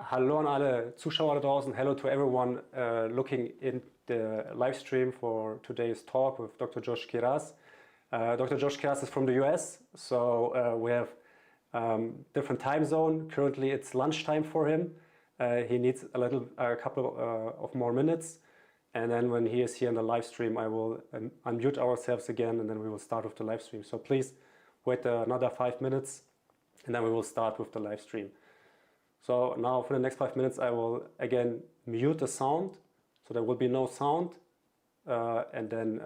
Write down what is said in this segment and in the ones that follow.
Hallo an alle Zuschauer da draußen. Hello to everyone looking in the live stream for today's talk with Dr. Josh Kiraz. Dr. Josh Kiraz is from the US, so we have different time zone. Currently it's lunchtime for him. He needs a couple of more minutes. And then when he is here in the live stream, I will unmute ourselves again, and then we will start with the live stream. So please wait another 5 minutes, and then we will start with the live stream. So now for the next 5 minutes, I will again mute the sound, so there will be no sound. And then,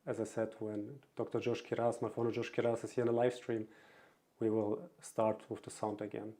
as I said, when Dr. Josh Kiraz, my friend Josh Kiraz, is here in the live stream, we will start with the sound again.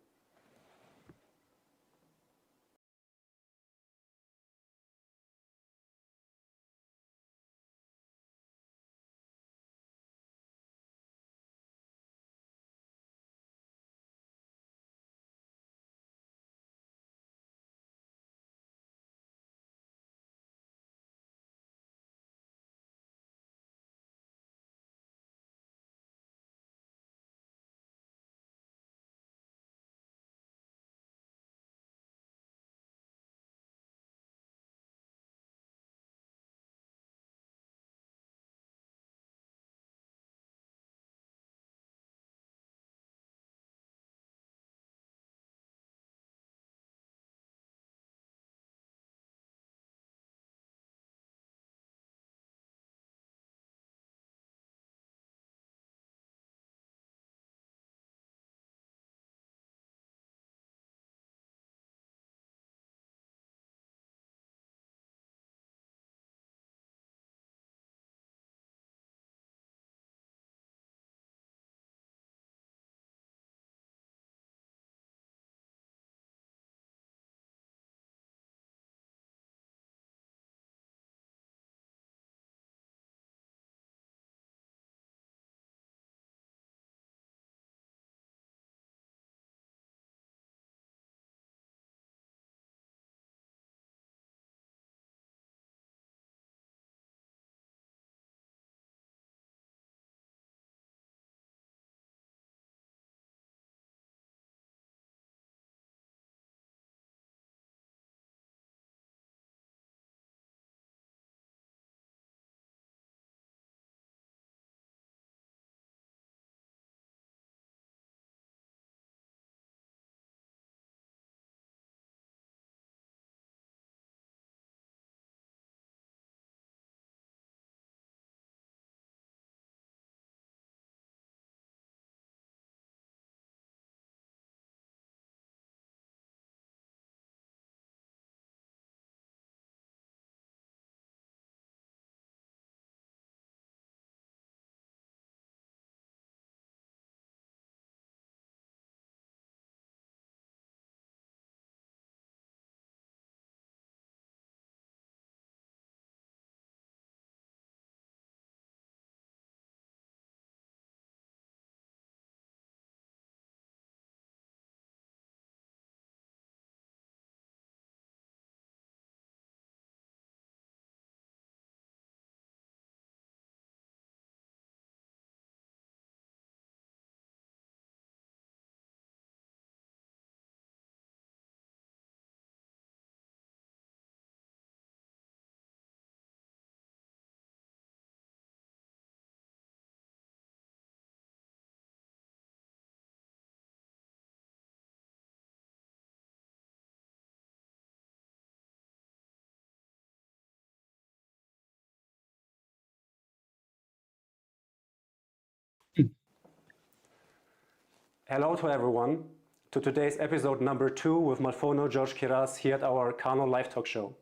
Hello to everyone, to today's episode number 2 with Malfono Josh Kiraz here at our Kano Live Talk show.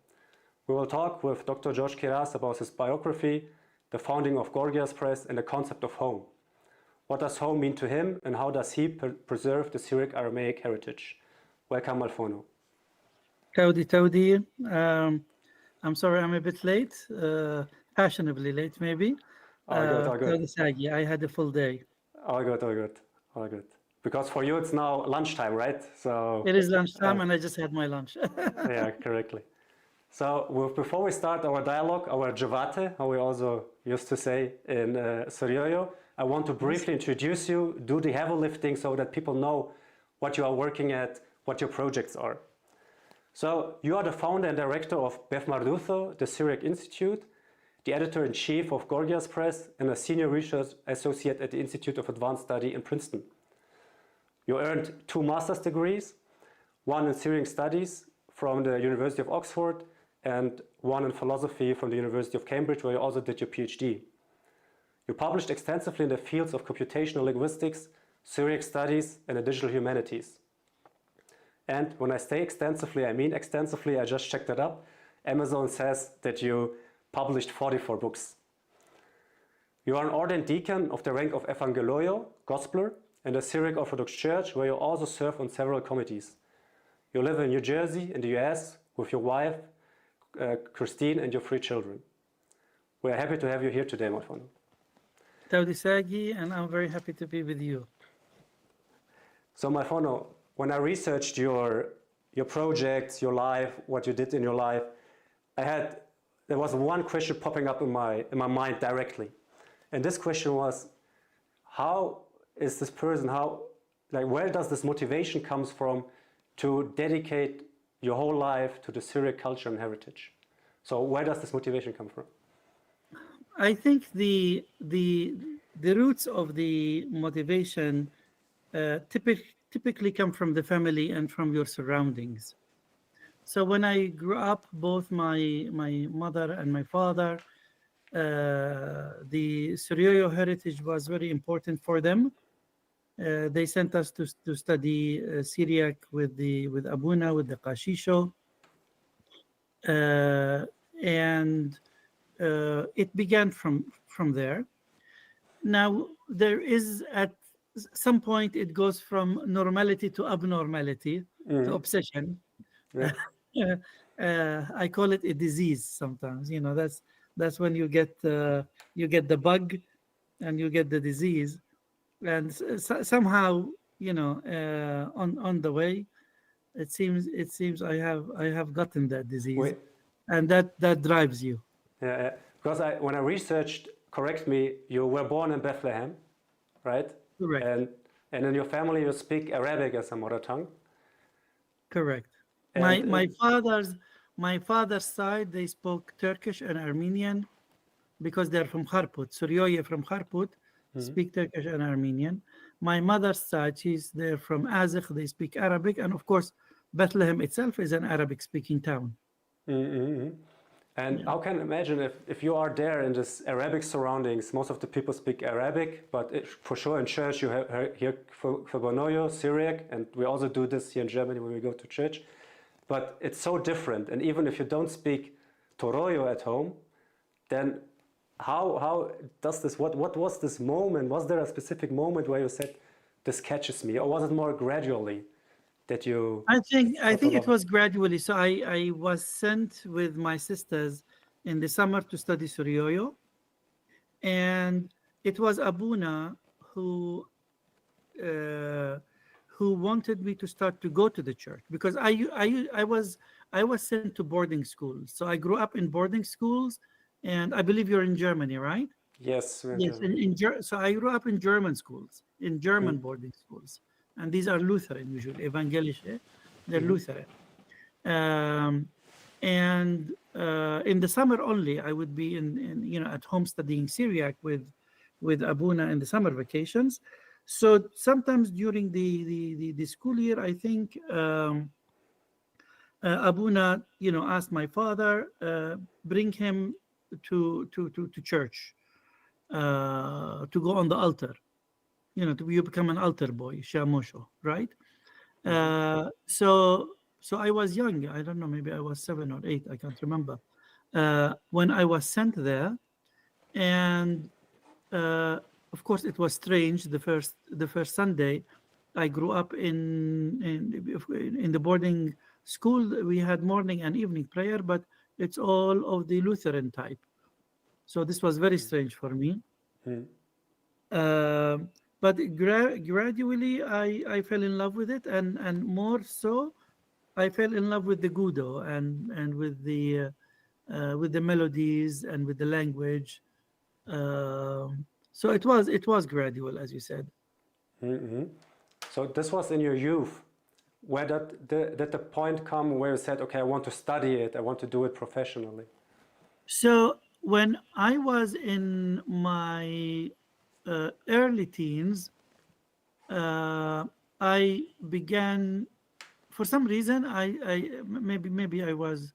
We will talk with Dr. Josh Kiraz about his biography, the founding of Gorgias Press, and the concept of home. What does home mean to him, and how does he preserve the Syriac Aramaic heritage? Welcome, Malfono. Tawdi. I'm sorry I'm a bit late, fashionably late maybe. All good. I had a full day. All good. Because for you it's now lunchtime, right? So it is lunchtime and I just had my lunch. Yeah, correctly. So before we start our dialogue, our Javate, how we also used to say in Syrian, I want to briefly introduce you, do the heavy lifting so that people know what you are working at, what your projects are. So you are the founder and director of Beth Mardutho, the Syriac Institute, the editor-in-chief of Gorgias Press, and a senior research associate at the Institute of Advanced Study in Princeton. You earned 2 master's degrees, one in Syrian studies from the University of Oxford and one in philosophy from the University of Cambridge, where you also did your PhD. You published extensively in the fields of computational linguistics, Syriac studies, and the digital humanities. And when I say extensively, I mean extensively. I just checked it up. Amazon says that you published 44 books. You are an ordained deacon of the rank of Evangelio, Gospeler, in the Syriac Orthodox Church, where you also serve on several committees. You live in New Jersey, in the US, with your wife, Christine, and your 3 children. We are happy to have you here today, my friend. Taudi Sagi, and I'm very happy to be with you. So, my friend, when I researched your projects, your life, what you did in your life, there was one question popping up in my mind directly, and this question was, how is this person? Where does this motivation comes from to dedicate your whole life to the Syriac culture and heritage? So, where does this motivation come from? I think the roots of the motivation typically come from the family and from your surroundings. So when I grew up, both my mother and my father, the Syrio heritage was very important for them. They sent us to study Syriac with Abuna, with the Kashisho, and it began from there. Now there is at some point it goes from normality to abnormality, to obsession. Yeah. I call it a disease sometimes. That's when you get the bug and you get the disease, and somehow on the way it seems I have gotten that disease. And that drives you. Yeah, because when I researched, correct me, you were born in Bethlehem, right? Correct. And in your family you speak Arabic as a mother tongue? Correct. And my father's side, they spoke Turkish and Armenian because they're from Kharput. Suryoye from Kharput speak Turkish and Armenian. My mother's side, they're from Azekh, they speak Arabic, and of course Bethlehem itself is an Arabic-speaking town. And yeah. I can imagine if you are there in this Arabic surroundings, most of the people speak Arabic, but for sure in church you hear Fagonoyo, Syriac, and we also do this here in Germany when we go to church. But it's so different, and even if you don't speak Toroyo at home, then how does this? What was this moment? Was there a specific moment where you said, "This catches me," or was it more gradually? That you I think it was gradually. So I was sent with my sisters in the summer to study Suryoyo, and it was Abuna who wanted me to start to go to the church, because I was sent to boarding schools. So I grew up in boarding schools, and I believe you're in Germany, right? Yes. Yes. So I grew up in German schools, in German boarding schools. And these are Lutheran usually, Evangelische, they're Lutheran. And in the summer only, I would be in at home studying Syriac with Abuna in the summer vacations. So sometimes during the school year, I think Abuna asked my father, bring him to church, to go on the altar. You become an altar boy, Shamosho, right? So I was young. I don't know, maybe I was 7 or 8. I can't remember. When I was sent there, and of course it was strange. The first Sunday, I grew up in the boarding school. We had morning and evening prayer, but it's all of the Lutheran type. So this was very strange for me. But gradually, I fell in love with it, and more so, I fell in love with the Gudo and with the melodies and with the language. So it was gradual, as you said. So this was in your youth. where did the point come where you said, okay, I want to study it, I want to do it professionally? So when I was in my early teens, I began, for some reason, maybe I was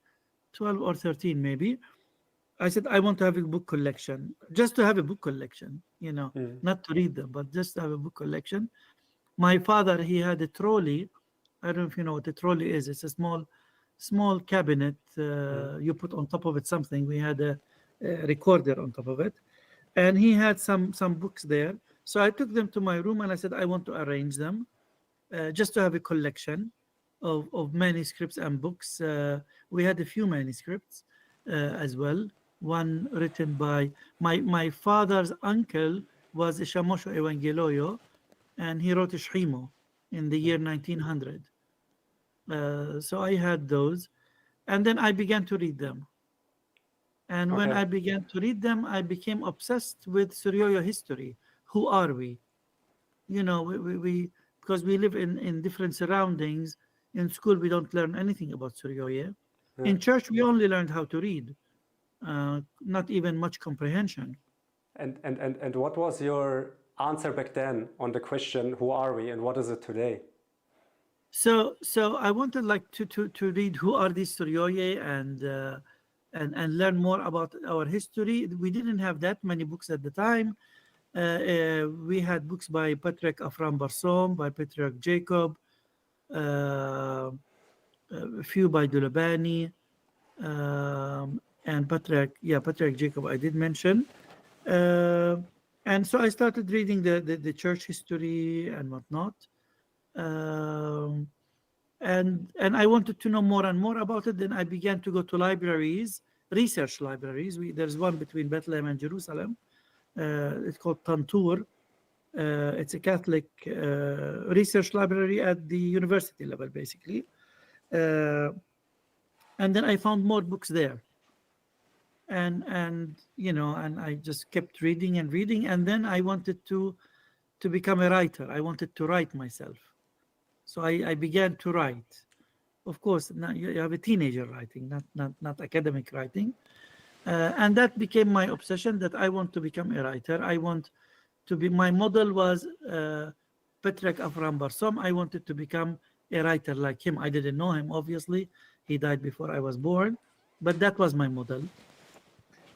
12 or 13, maybe. I said, I want to have a book collection, just to have a book collection, Mm. not to read them, but just to have a book collection. My father, he had a trolley. I don't know if you know what a trolley is. It's a small cabinet. You put on top of it something. We had a recorder on top of it. And he had some books there. So I took them to my room and I said, I want to arrange them just to have a collection of manuscripts and books. We had a few manuscripts as well. One written by my father's uncle was Shamosho Evangeloyo, and he wrote a Shimo in the year 1900. So I had those, and then I began to read them. And when Okay. I began to read them, I became obsessed with Suryoyo history. Who are we? We because we live in different surroundings. In school, we don't learn anything about Suryoyo. Yeah. In church, we only learned how to read, not even much comprehension. And what was your answer back then on the question, who are we, and what is it today? So I wanted like to read who are these Suryoye and learn more about our history. We didn't have that many books at the time. We had books by Patriarch Afram Barsom, by Patriarch Jacob, a few by Dulabani, and Patriarch Jacob I did mention. And so I started reading the church history and whatnot. And I wanted to know more and more about it. Then I began to go to libraries, research libraries. There's one between Bethlehem and Jerusalem. It's called Tantur. It's a Catholic research library at the university level, basically. And then I found more books there. And I just kept reading and reading. And then I wanted to become a writer. I wanted to write myself. So I began to write. Of course, now you have a teenager writing, not academic writing. And that became my obsession, that I want to become a writer. I want to be, my model was Patriarch Avram Barsom. I wanted to become a writer like him. I didn't know him, obviously. He died before I was born, but that was my model.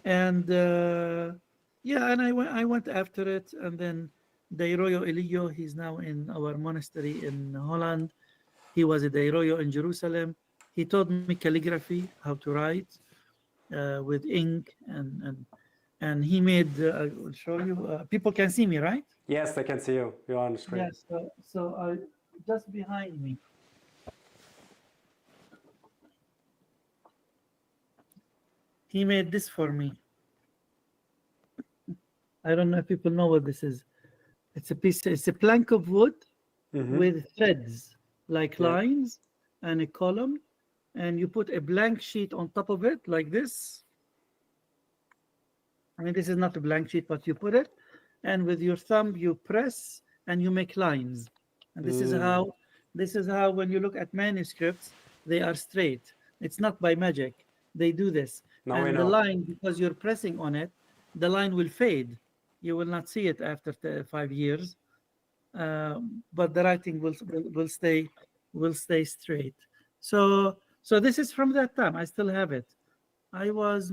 And and I went after it. And then Deiroyo Elio, he's now in our monastery in Holland. He was a Deiroyo in Jerusalem. He taught me calligraphy, how to write with ink, and he made. I will show you. People can see me, right? Yes, they can see you. You're on the screen. Yes. So I just behind me. He made this for me. I don't know if people know what this is. It's a plank of wood with threads, like lines and a column, and you put a blank sheet on top of it like this. I mean, this is not a blank sheet, but you put it, and with your thumb you press and you make lines. And this is how when you look at manuscripts, they are straight. It's not by magic. They do this. Now and the line, because you're pressing on it, the line will fade. You will not see it after 5 years, but the writing will stay straight. So this is from that time. I still have it. I was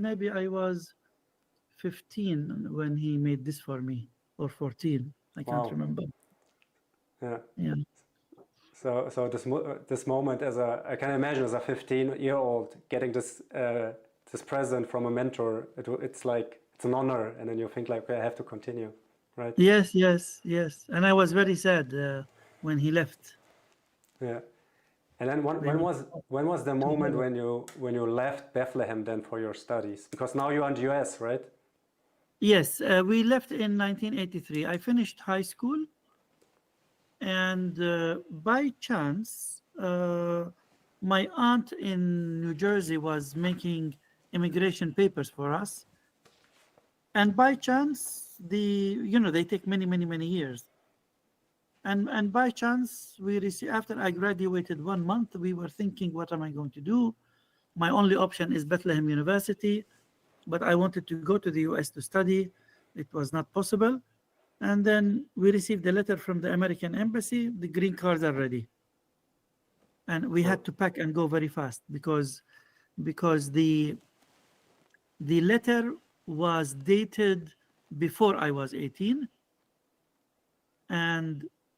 15 when he made this for me, or 14. I can't remember. Yeah. So this moment, I can imagine as a 15-year-old getting this present from a mentor. It's like it's an honor, and then you think like, okay, I have to continue, right? Yes. And I was very sad when he left. Yeah. And then when was the moment when you left Bethlehem then for your studies? Because now you're in the US, right? Yes, we left in 1983. I finished high school, and by chance, my aunt in New Jersey was making immigration papers for us. And by chance, they take many years. And by chance, we received, after I graduated 1 month, we were thinking, what am I going to do? My only option is Bethlehem University, but I wanted to go to the US to study. It was not possible. And then we received a letter from the American embassy, the green cards are ready. And we had to pack and go very fast because the letter was dated before I was 18,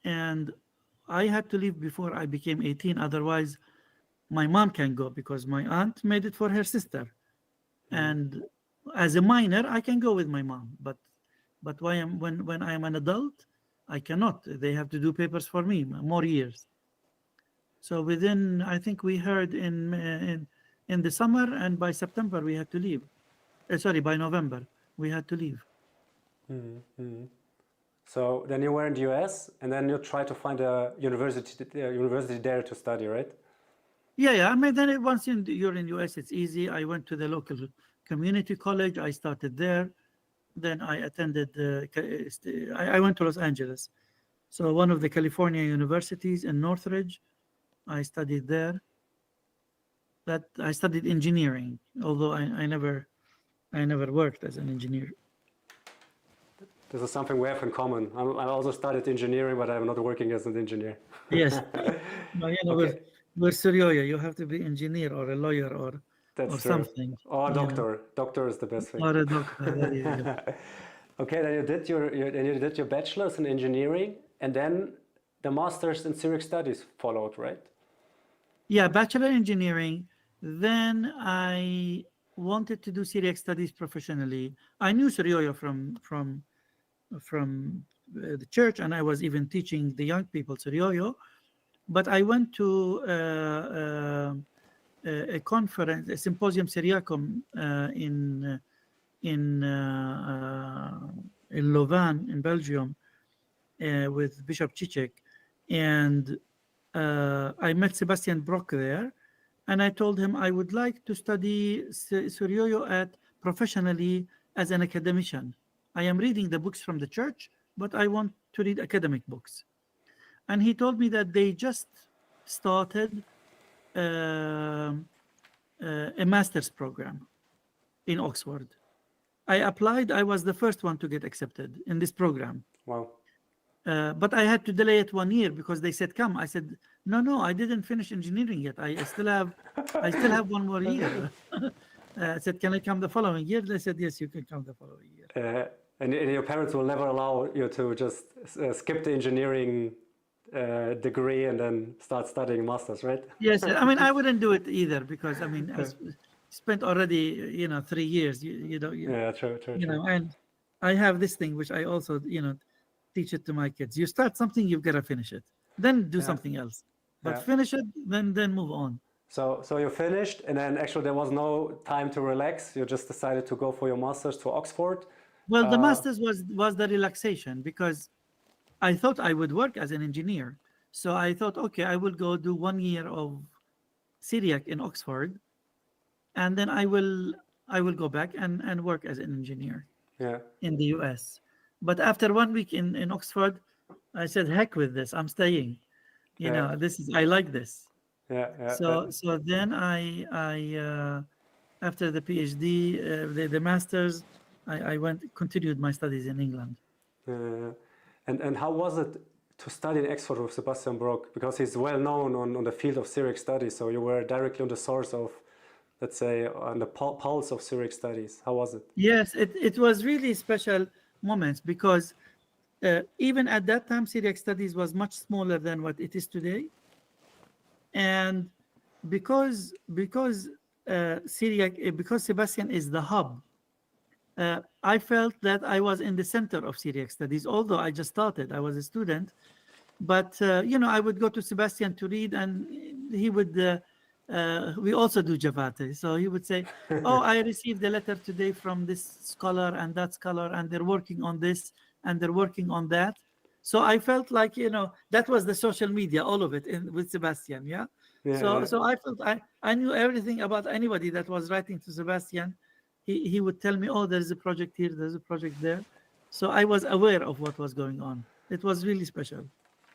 and I had to leave before I became 18. Otherwise, my mom can go because my aunt made it for her sister. And as a minor, I can go with my mom, but when I am an adult, I cannot. They have to do papers for me, more years. So within, I think we heard in the summer, and by September we had to leave. Sorry, by November we had to leave. Mm-hmm. So then you were in the US, and then you tried to find a university there to study, right? Yeah. I mean, then once you're in US, it's easy. I went to the local community college. I started there. Then I attended. I went to Los Angeles, so one of the California universities in Northridge. I studied there. That I studied engineering, although I never worked as an engineer. This is something we have in common. I also studied engineering, but I'm not working as an engineer. Yes, but, Okay. we're Syria. You have to be engineer or a lawyer or That's true. something. Or a doctor. Doctor is the best thing. Or a doctor. There you go. Okay, then you did your bachelor's in engineering, and then the master's in Syriac studies followed, right? Yeah, bachelor engineering. Then I wanted to do Syriac studies professionally. I knew Syria from the church, and I was even teaching the young people Syria. But I went to a conference, a symposium Syriacum in Louvain in Belgium with Bishop Chichek, and I met Sebastian Brock there, and I told him I would like to study Syrio professionally as an academician. I am reading the books from the church, but I want to read academic books. And he told me that they just started a master's program in Oxford. I applied. I was the first one to get accepted in this program. Wow. But I had to delay it 1 year because they said, come. I said, no, I didn't finish engineering yet. I still have 1 more year. I said, can I come the following year? They said, yes, you can come the following year. And your parents will never allow you to just skip the engineering degree and then start studying masters, right? Yes, I mean, I wouldn't do it either because, I mean, I spent already, 3 years, Yeah, true. and I have this thing, which I also, teach it to my kids. You start something, you've got to finish it. Then do something else. But finish it, then move on. So you finished, and then actually there was no time to relax. You just decided to go for your master's to Oxford. Well, the master's was the relaxation because I thought I would work as an engineer. So I thought, okay, I will go do 1 year of Syriac in Oxford, and then I will go back and work as an engineer in the US. But after 1 week in Oxford, I said, heck with this, I'm staying. I like this. So then I after the PhD, the master's, I continued my studies in England. And how was it to study in Oxford with Sebastian Brock? Because he's well known on the field of Syriac studies, so you were directly on the source of, let's say, on the pulse of Syriac studies. How was it? Yes, it was really special moments because even at that time, Syriac studies was much smaller than what it is today. And because Sebastian is the hub, I felt that I was in the center of Syriac studies, although I just started. I was a student. But, I would go to Sebastian to read, and he would, we also do Javate. So he would say, oh, I received a letter today from this scholar and that scholar, and they're working on this, and they're working on that. So I felt like, that was the social media, all of it with Sebastian, So I felt I knew everything about anybody that was writing to Sebastian. He would tell me, oh, there's a project here, there's a project there. So I was aware of what was going on. It was really special.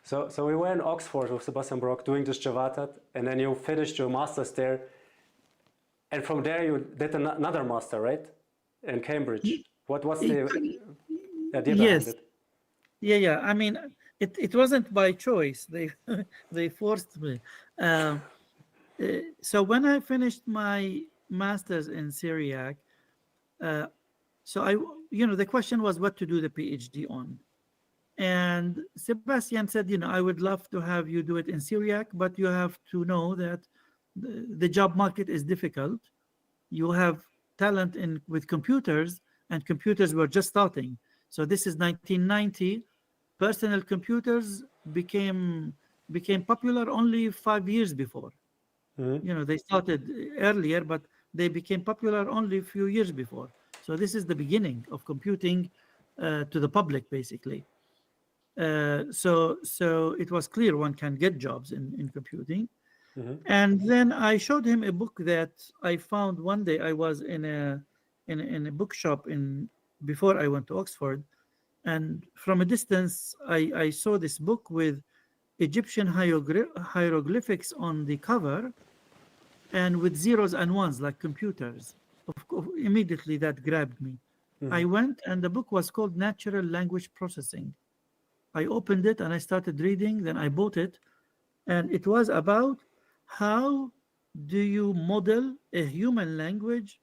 So we were in Oxford with Sebastian Brock doing this Javatat, and then you finished your master's there. And from there you did another master, right? In Cambridge. What was the idea behind Yes. it? Yeah. I mean, it wasn't by choice. They they forced me. Um, so when I finished my master's in Syriac, so the question was what to do the PhD on. And Sebastian said, I would love to have you do it in Syriac, but you have to know that the job market is difficult. You have talent with computers, and computers were just starting. So this is 1990. Personal computers became popular only 5 years before. They started earlier, but they became popular only a few years before. So this is the beginning of computing to the public, basically. So it was clear one can get jobs in computing. And then I showed him a book that I found one day. I was in a bookshop before I went to Oxford, and from a distance I saw this book with Egyptian hieroglyphics on the cover, and with zeros and ones like computers. Immediately that grabbed me. I went, and the book was called Natural Language Processing. I opened it and I started reading, then I bought it, and it was about how do you model a human language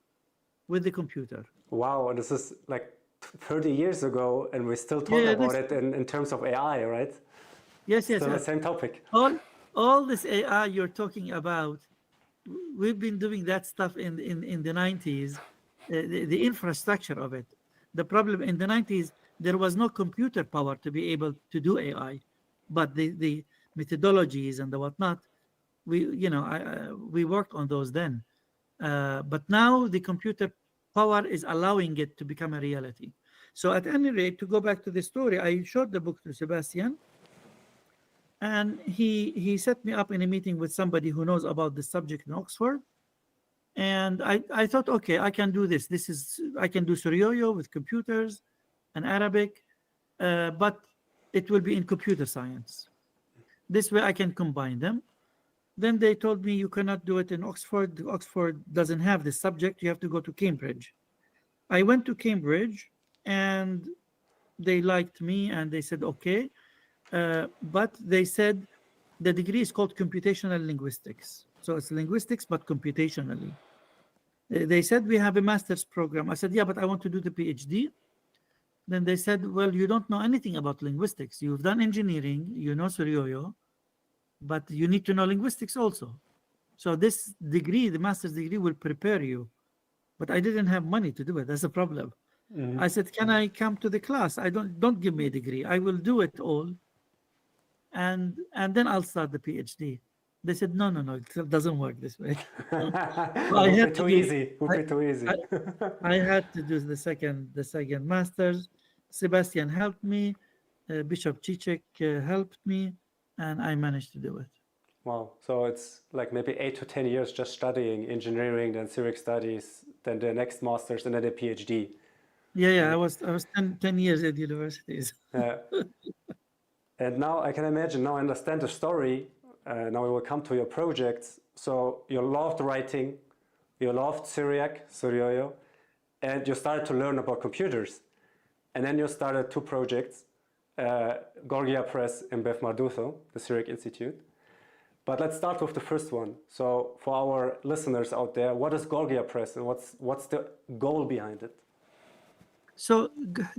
with the computer. Wow, and this is like 30 years ago, and we still talk Yeah, about it in terms of AI, right? yes. Still the same topic. All this AI you're talking about, we've been doing that stuff in the 90s, the infrastructure of it. The problem in the 90s, there was no computer power to be able to do AI, but the methodologies and the whatnot, we worked on those then. But now the computer power is allowing it to become a reality. So at any rate, to go back to the story, I showed the book to Sebastian, and he set me up in a meeting with somebody who knows about the subject in Oxford. And I thought, okay, I can do this. I can do Suryoyo with computers and Arabic, but it will be in computer science. This way I can combine them. Then they told me you cannot do it in Oxford. Oxford doesn't have this subject. You have to go to Cambridge. I went to Cambridge, and they liked me, and they said, okay. But they said the degree is called computational linguistics. So it's linguistics, but computationally. They said, we have a master's program. I said, yeah, but I want to do the PhD. Then they said, well, you don't know anything about linguistics. You've done engineering, you know Suryoyo, but you need to know linguistics also. So this degree, the master's degree, will prepare you. But I didn't have money to do it. That's the problem. I said, can I come to the class? Don't give me a degree. I will do it all. And then I'll start the PhD. They said, no, it doesn't work this way. Would be too easy. I had to do the second master's. Sebastian helped me. Bishop Chichek helped me, and I managed to do it. Wow. So it's like maybe 8 to 10 years just studying engineering, then Syriac studies, then the next master's, and then a PhD. Yeah. I was 10 years at universities. And now I can imagine, now I understand the story. Now we will come to your projects. So you loved writing, you loved Syriac, Suryoyo, and you started to learn about computers. And then you started 2 projects, Gorgia Press and Beth Mardutho, the Syriac Institute. But let's start with the first one. So for our listeners out there, what is Gorgia Press, and what's the goal behind it? So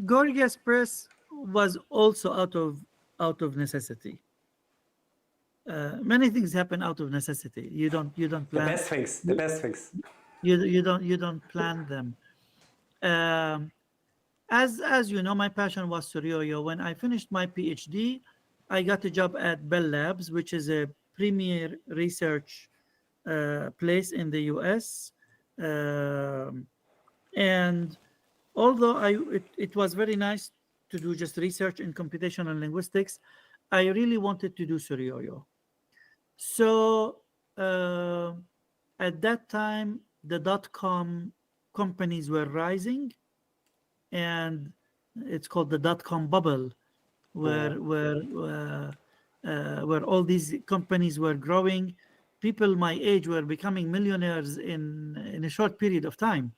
Gorgias Press was also out of necessity. Many things happen out of necessity. You don't plan the best things. You don't plan them. As you know, my passion was Suryoyo. When I finished my PhD, I got a job at Bell Labs, which is a premier research place in the US. And although it was very nice to do just research in computational linguistics, I really wanted to do Suryoyo. So at that time, the .com companies were rising, and it's called the .com bubble, where where all these companies were growing. People my age were becoming millionaires in a short period of time.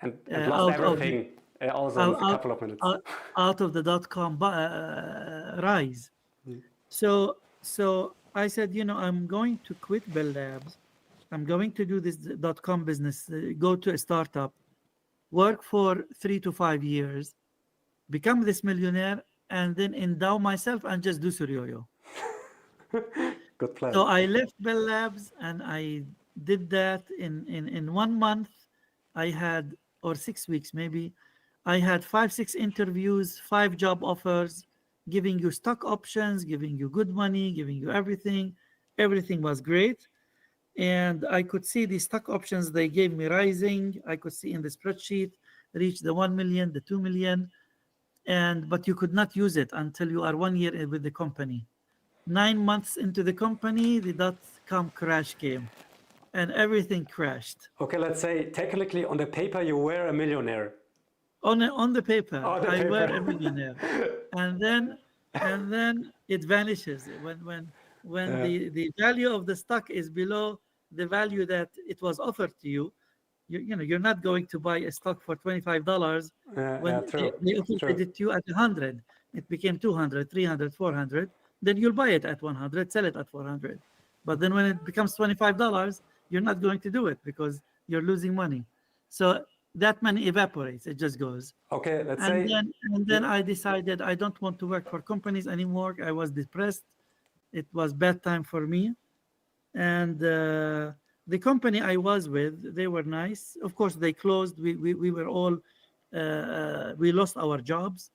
And lost everything also in a out, couple of minutes. out, out of the dot-com rise. So I said, I'm going to quit Bell Labs. I'm going to do this dot-com business, go to a startup, work for 3 to 5 years, become this millionaire, and then endow myself and just do Suryoyo. Good plan. So I left Bell Labs and I did that in 1 month. I had, or 6 weeks maybe, I had 5-6 interviews, 5 job offers, giving you stock options, giving you good money, giving you everything. Everything was great. And I could see the stock options they gave me rising. I could see in the spreadsheet, reach the 1 million, the 2 million. But you could not use it until you are 1 year with the company. 9 months into the company, the dot-com crash came and everything crashed. Okay, let's say technically on the paper you were a millionaire. On the paper, I were a millionaire. and then it vanishes when the value of the stock is below the value that it was offered to you. You're not going to buy a stock for $25 when they offered it to you at 100. It became 200, 300, 400. Then you'll buy it at 100, sell it at 400. But then when it becomes $25, you're not going to do it because you're losing money. So that money evaporates. It just goes. Okay, then I decided I don't want to work for companies anymore. I was depressed. It was bad time for me. And the company I was with, they were nice. Of course, they closed. We were all, we lost our jobs.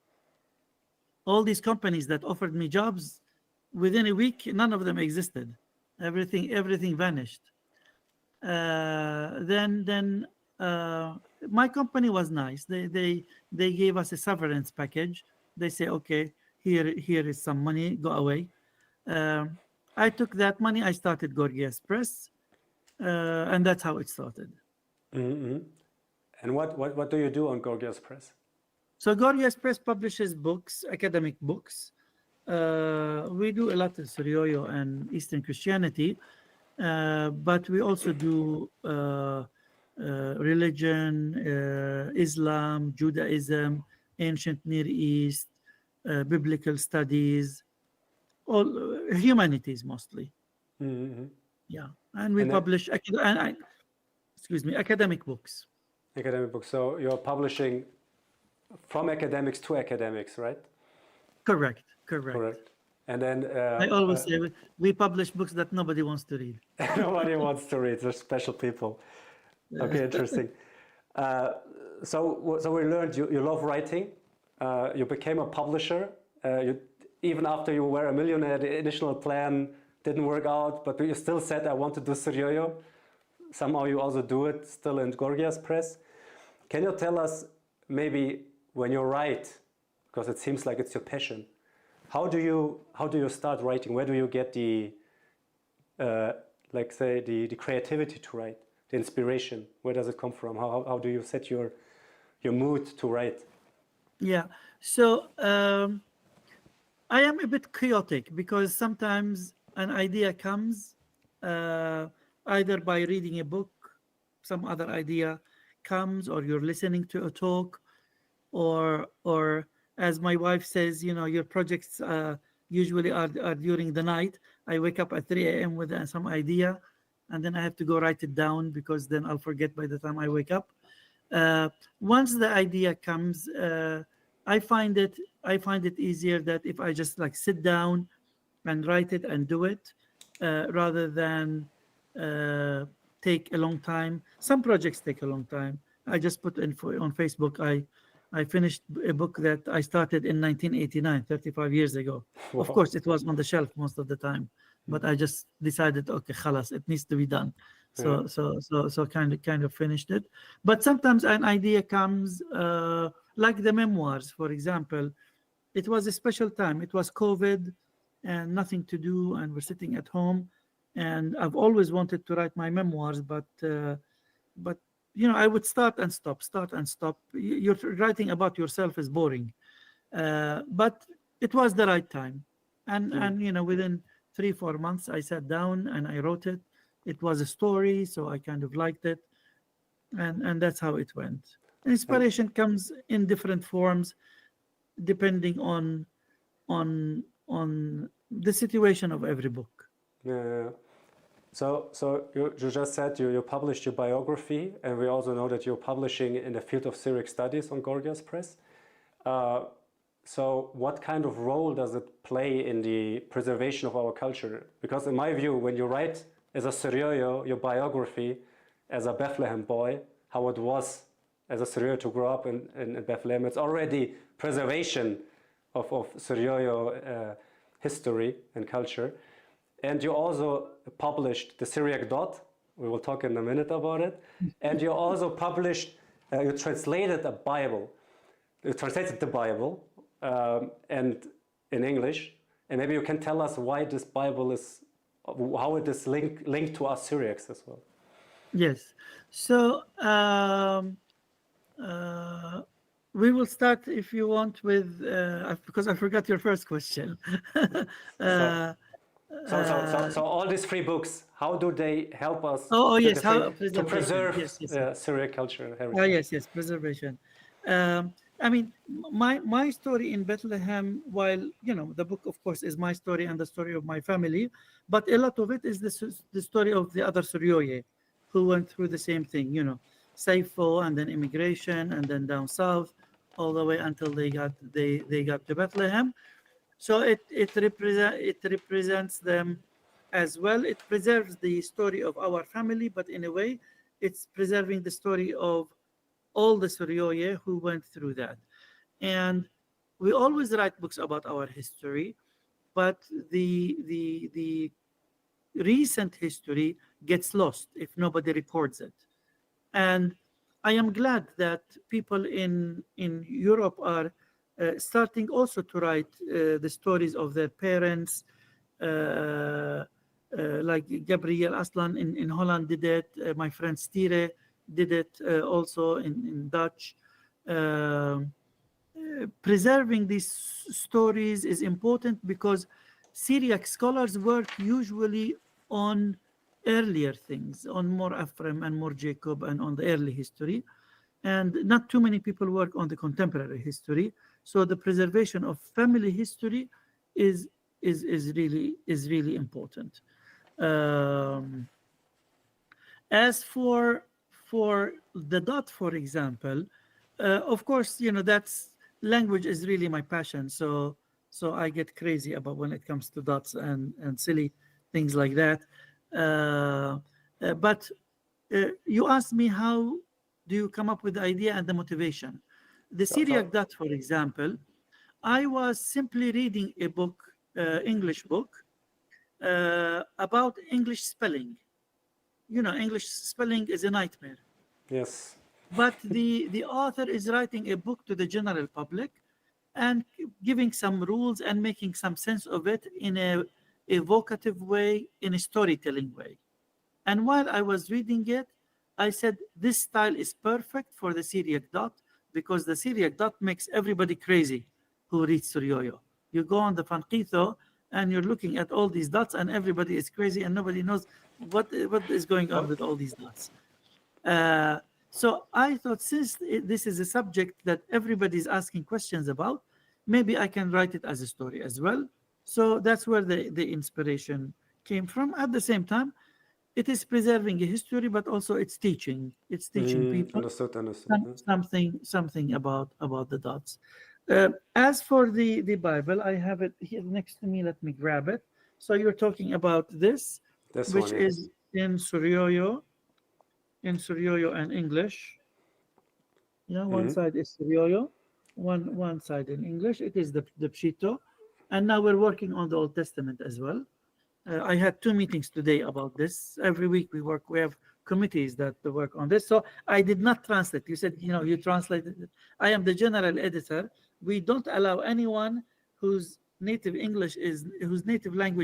All these companies that offered me jobs, within a week, none of them existed. Everything vanished. Then my company was nice. They gave us a severance package. They say, okay, here is some money, go away. I took that money. I started Gorgias Press, and that's how it started. Mm-hmm. And what do you do on Gorgias Press? So Gorgias Press publishes books, academic books. We do a lot of Suryoyo and Eastern Christianity, but we also do religion, Islam, Judaism, ancient Near East, biblical studies, all humanities mostly. Mm-hmm. Yeah, and we publish academic books. Academic books. So you're publishing from academics to academics, right? Correct. And then I always say we publish books that nobody wants to read. Nobody wants to read. They're special people. Okay, interesting. So we learned you love writing. You became a publisher. Even after you were a millionaire, the initial plan didn't work out, but you still said, I want to do Suryoyo. Somehow you also do it still in Gorgias Press. Can you tell us maybe when you write, because it seems like it's your passion, how do you start writing? Where do you get the creativity to write, the inspiration? Where does it come from? How do you set your mood to write? Yeah, so I am a bit chaotic because sometimes an idea comes either by reading a book, some other idea comes, or you're listening to a talk, or as my wife says, your projects usually are during the night. I wake up at 3 a.m. with some idea, and then I have to go write it down because then I'll forget by the time I wake up. Once the idea comes, I find it easier that if I just sit down and write it and do it, rather than take a long time. Some projects take a long time. I just put on Facebook, I finished a book that I started in 1989, 35 years ago. Wow. Of course, it was on the shelf most of the time, but I just decided, okay, khalas, it needs to be done. So kind of finished it. But sometimes an idea comes, like the memoirs, for example. It was a special time. It was COVID and nothing to do, and we're sitting at home. And I've always wanted to write my memoirs, but I would start and stop. You're writing about yourself is boring. But it was the right time. And within 3-4 months, I sat down and I wrote it. It was a story, so I kind of liked it, and that's how it went. Inspiration comes in different forms, depending on the situation of every book. Yeah. So you just said you published your biography, and we also know that you're publishing in the field of Syriac studies on Gorgias Press. So what kind of role does it play in the preservation of our culture? Because in my view, when you write as a Syrio, your biography as a Bethlehem boy, how it was as a Syrio to grow up in Bethlehem, it's already preservation of Syrio history and culture. And you also published the Syriac Dot. We will talk in a minute about it. And you also published, you translated a Bible. You translated the Bible and in English. And maybe you can tell us why this Bible is, how it is linked to us Syriacs as well. Yes. So we will start, if you want, with because I forgot your first question. So all these 3 books, how do they help us yes, to preserve yes. Syriac culture and heritage? Yes, preservation. I mean, my story in Bethlehem, while the book, of course, is my story and the story of my family, but a lot of it is the story of the other Suryoye who went through the same thing, Saifo, and then immigration, and then down south, all the way until they got to Bethlehem. So it represents them as well. It preserves the story of our family, but in a way, it's preserving the story of all the Suryoye who went through that. And we always write books about our history, but the recent history gets lost if nobody records it. And I am glad that people in Europe are starting also to write the stories of their parents, like Gabriel Aslan in Holland did it. My friend Stire did it also in Dutch. Preserving these stories is important because Syriac scholars work usually on earlier things, on more Ephraim and more Jacob and on the early history. And not too many people work on the contemporary history. So the preservation of family history is really important. As for the dot, for example, of course, that's language is really my passion. So I get crazy about when it comes to dots and silly things like that. But you asked me, how do you come up with the idea and the motivation? The Syriac dot, for example, I was simply reading a book, English book, about English spelling. English spelling is a nightmare. Yes. But the author is writing a book to the general public and giving some rules and making some sense of it in a evocative way, in a storytelling way. And while I was reading it, I said, this style is perfect for the Syriac dot, because the Syriac dot makes everybody crazy who reads Suryoyo. You go on the Fanqitho and you're looking at all these dots and everybody is crazy and nobody knows what is going on with all these dots. So I thought, since this is a subject that everybody is asking questions about, maybe I can write it as a story as well. So that's where the inspiration came from. At the same time, it is preserving a history, but also it's teaching. It's teaching people something about the dots. As for the Bible, I have it here next to me. Let me grab it. So you're talking about this which one, is in Suryoyo and English. One side is Suryoyo, one side in English. It is the Pshito, and now we're working on the Old Testament as well. I had 2 meetings today about this. Every week we have committees that work on this. So I did not translate. You said, you translated it. I am the general editor. We don't allow anyone whose native language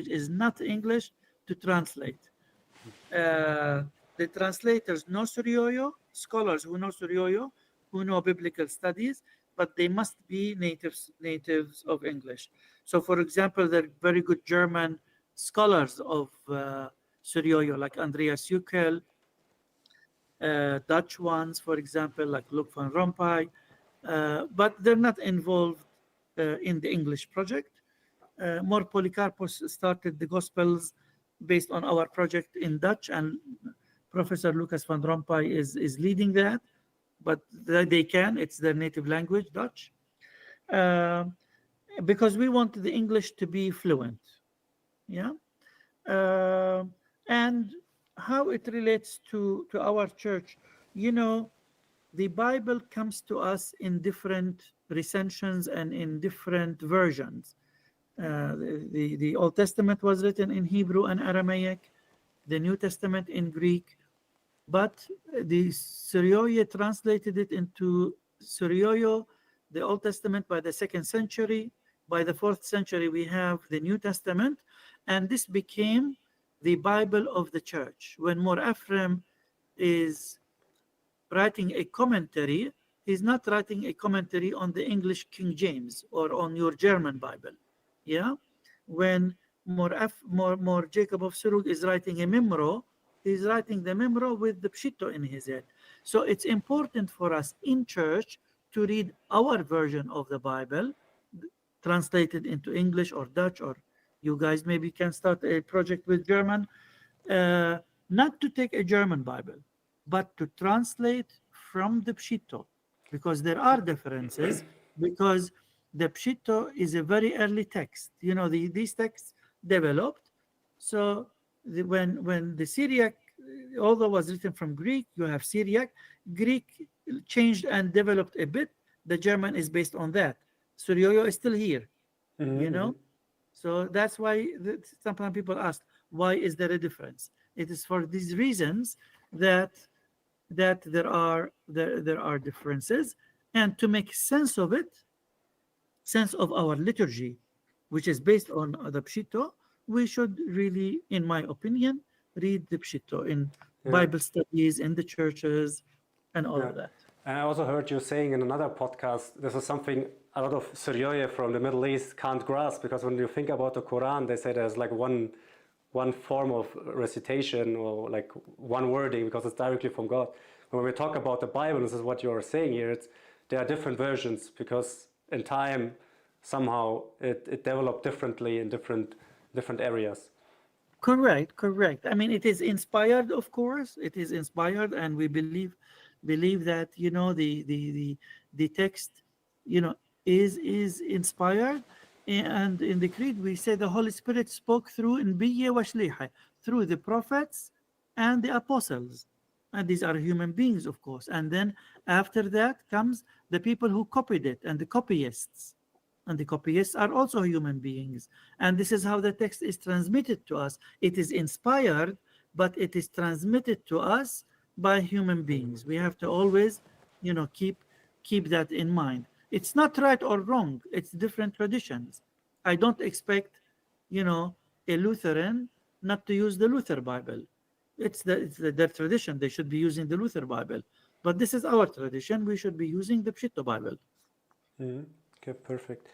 is not English to translate. The translators know Suryoyo, scholars who know Suryoyo, who know biblical studies, but they must be natives of English. So, for example, there are very good German scholars of Syrio, like Andreas Jukel, Dutch ones, for example, like Luc van Rompuy, but they're not involved in the English project. More Polycarpus started the Gospels based on our project in Dutch, and Professor Lucas van Rompuy is leading that, but they can, it's their native language, Dutch, because we want the English to be fluent. Yeah. And how it relates to our church, the Bible comes to us in different recensions and in different versions. The Old Testament was written in Hebrew and Aramaic, the New Testament in Greek, but the Syrio translated it into Syrio, the Old Testament, by the 2nd century. By the 4th century, we have the New Testament, and this became the Bible of the church. When Mor Ephraim is writing a commentary, he's not writing a commentary on the English King James or on your German Bible. Yeah, when Mor Jacob of Surug is writing a Memro, he's writing the Memro with the Pshito in his head. So it's important for us in church to read our version of the Bible, translated into English or Dutch, or you guys maybe can start a project with German, not to take a German Bible, but to translate from the Pshito, because there are differences, because the Pshito is a very early text. These texts developed. So when the Syriac, although was written from Greek, you have Syriac. Greek changed and developed a bit. The German is based on that. Syrio is still here, So that's why sometimes people ask, why is there a difference? It is for these reasons that there are differences, and to make sense of it, sense of our liturgy, which is based on the Pshito, we should really, in my opinion, read the Pshito in Bible studies, in the churches, and all of that. And I also heard you saying in another podcast, this is something a lot of Syrian from the Middle East can't grasp, because when you think about the Quran, they say there's like one form of recitation or like one wording, because it's directly from God. When we talk about the Bible, this is what you're saying here, there are different versions, because in time, somehow it developed differently in different areas. Correct. I mean, it is inspired, of course. It is inspired, and we believe that the text is inspired. And in the creed we say the Holy Spirit spoke through Nabiyya wa Shliha, through the prophets and the apostles, and these are human beings, of course. And then after that comes the people who copied it, and the copyists. And the copyists are also human beings. And this is how the text is transmitted to us. It is inspired, but it is transmitted to us by human beings. We have to always, keep that in mind. It's not right or wrong. It's different traditions. I don't expect, a Lutheran not to use the Luther Bible. It's their tradition. They should be using the Luther Bible. But this is our tradition. We should be using the Pshito Bible. Okay, perfect.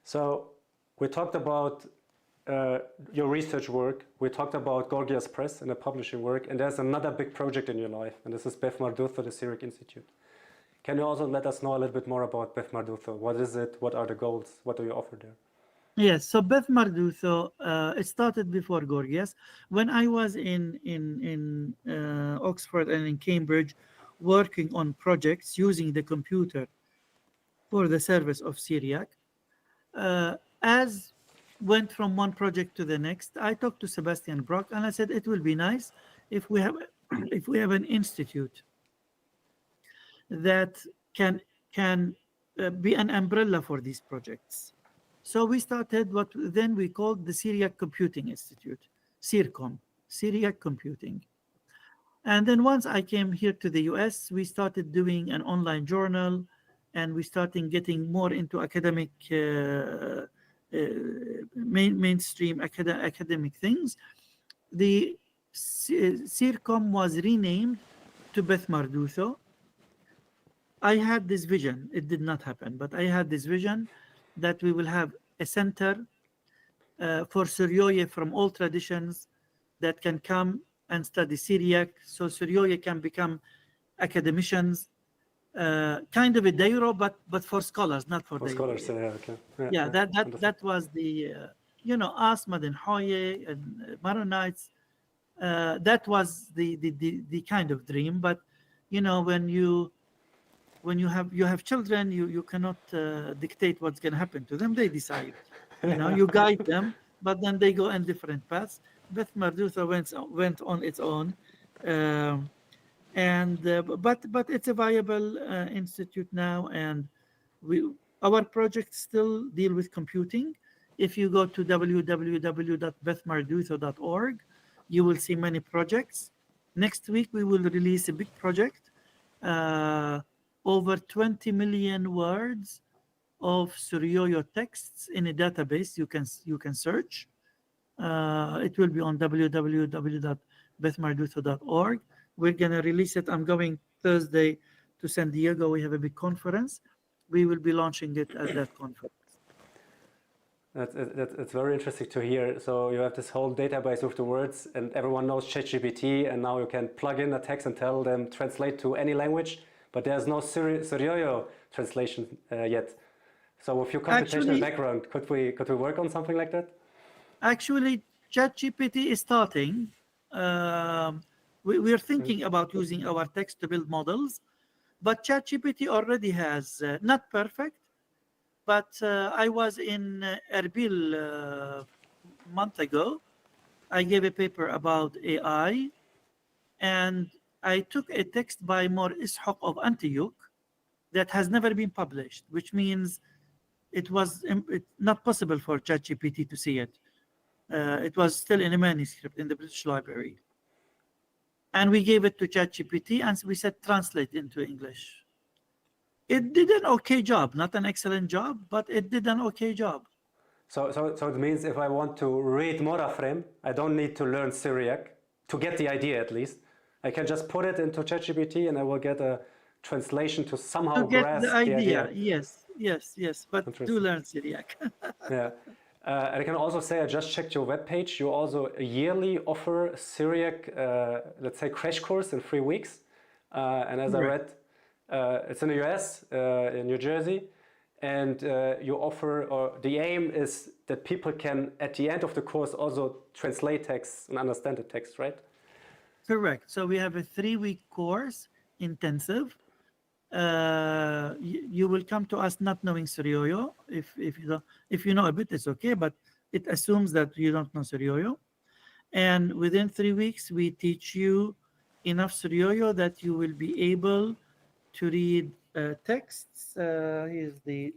So we talked about your research work. We talked about Gorgias Press and the publishing work. And there's another big project in your life, and this is Beth Mardutho, the Syriac Institute. Can you also let us know a little bit more about Beth Mardutho? What is it? What are the goals? What do you offer there? Yes, so Beth Mardutho, it started before Gorgias. When I was in Oxford and in Cambridge, working on projects using the computer for the service of Syriac, as went from one project to the next, I talked to Sebastian Brock and I said it will be nice if we have an institute that can be an umbrella for these projects. So we started what then we called the Syriac Computing Institute, SYRCOM, Syriac Computing. And then once I came here to the US, we started doing an online journal, and we started getting more into academic, mainstream academic things. The SYRCOM was renamed to Beth Mardutho. I had this vision. It did not happen, but I had this vision that we will have a center for Suryoye from all traditions that can come and study Syriac. So Suryoye can become academicians, kind of a dairo, but for scholars, not for For dairo. scholars, yeah, okay. Yeah, Understood. that was the us, Madin Hoye and Maronites. That was the kind of dream. But when you have children, you cannot dictate what's going to happen to them. They decide. You guide them, but then they go in different paths. Beth Mardutho went on its own, and but it's a viable institute now, and our projects still deal with computing. If you go to www.bethmardutho.org, you will see many projects. Next week we will release a big project, over 20 million words of Suryoyo texts in a database you can search. It will be on www.bethmardutho.org. We're going to release it. I'm going Thursday to San Diego. We have a big conference. We will be launching it at that conference. That's very interesting to hear. So you have this whole database of the words, and everyone knows ChatGPT, and now you can plug in a text and tell them translate to any language, but there's no Suryoyo translation yet. So with your computational background, could we work on something like that? Actually, ChatGPT is starting. We're thinking about using our text to build models, but ChatGPT already has, not perfect, but I was in Erbil a month ago. I gave a paper about AI, and I took a text by Mor Ishaq of Antioch that has never been published, which means it was not possible for ChatGPT to see it. It was still in a manuscript in the British Library. And we gave it to ChatGPT and we said, translate into English. It did an okay job, not an excellent job, but it did an okay job. So it means if I want to read Morafrem, I don't need to learn Syriac to get the idea at least. I can just put it into ChatGPT and I will get a translation to somehow grasp the idea. Yes. But do learn Syriac. Yeah. And I can also say I just checked your webpage. You also yearly offer Syriac, let's say, crash course in 3 weeks. And as I read, it's in the US, in New Jersey. And you offer, or the aim is that people can, at the end of the course, also translate text and understand the text, right? Correct. So we have a 3-week course, intensive. You will come to us not knowing Suryoyo. If you know a bit, it's okay, but it assumes that you don't know Suryoyo. And within 3 weeks, we teach you enough Suryoyo that you will be able to read texts. Here's the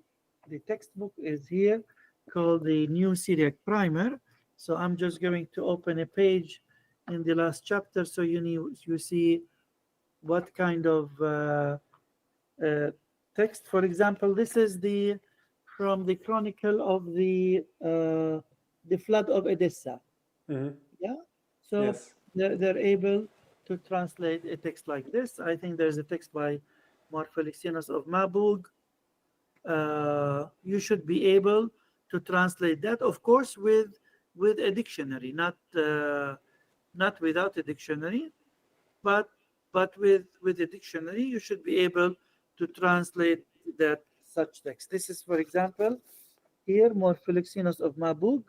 textbook is here, called the New Syriac Primer. So I'm just going to open a page in the last chapter, so you see what kind of text. For example, this is from the chronicle of the flood of Edessa. Mm-hmm. Yeah, so yes. They're able to translate a text like this. I think there's a text by Mar Felicianus of Mabug. You should be able to translate that, of course, with a dictionary, not without a dictionary, but with a dictionary, you should be able to translate that such text. This is, for example, here, Mor Felicianus of Mabug,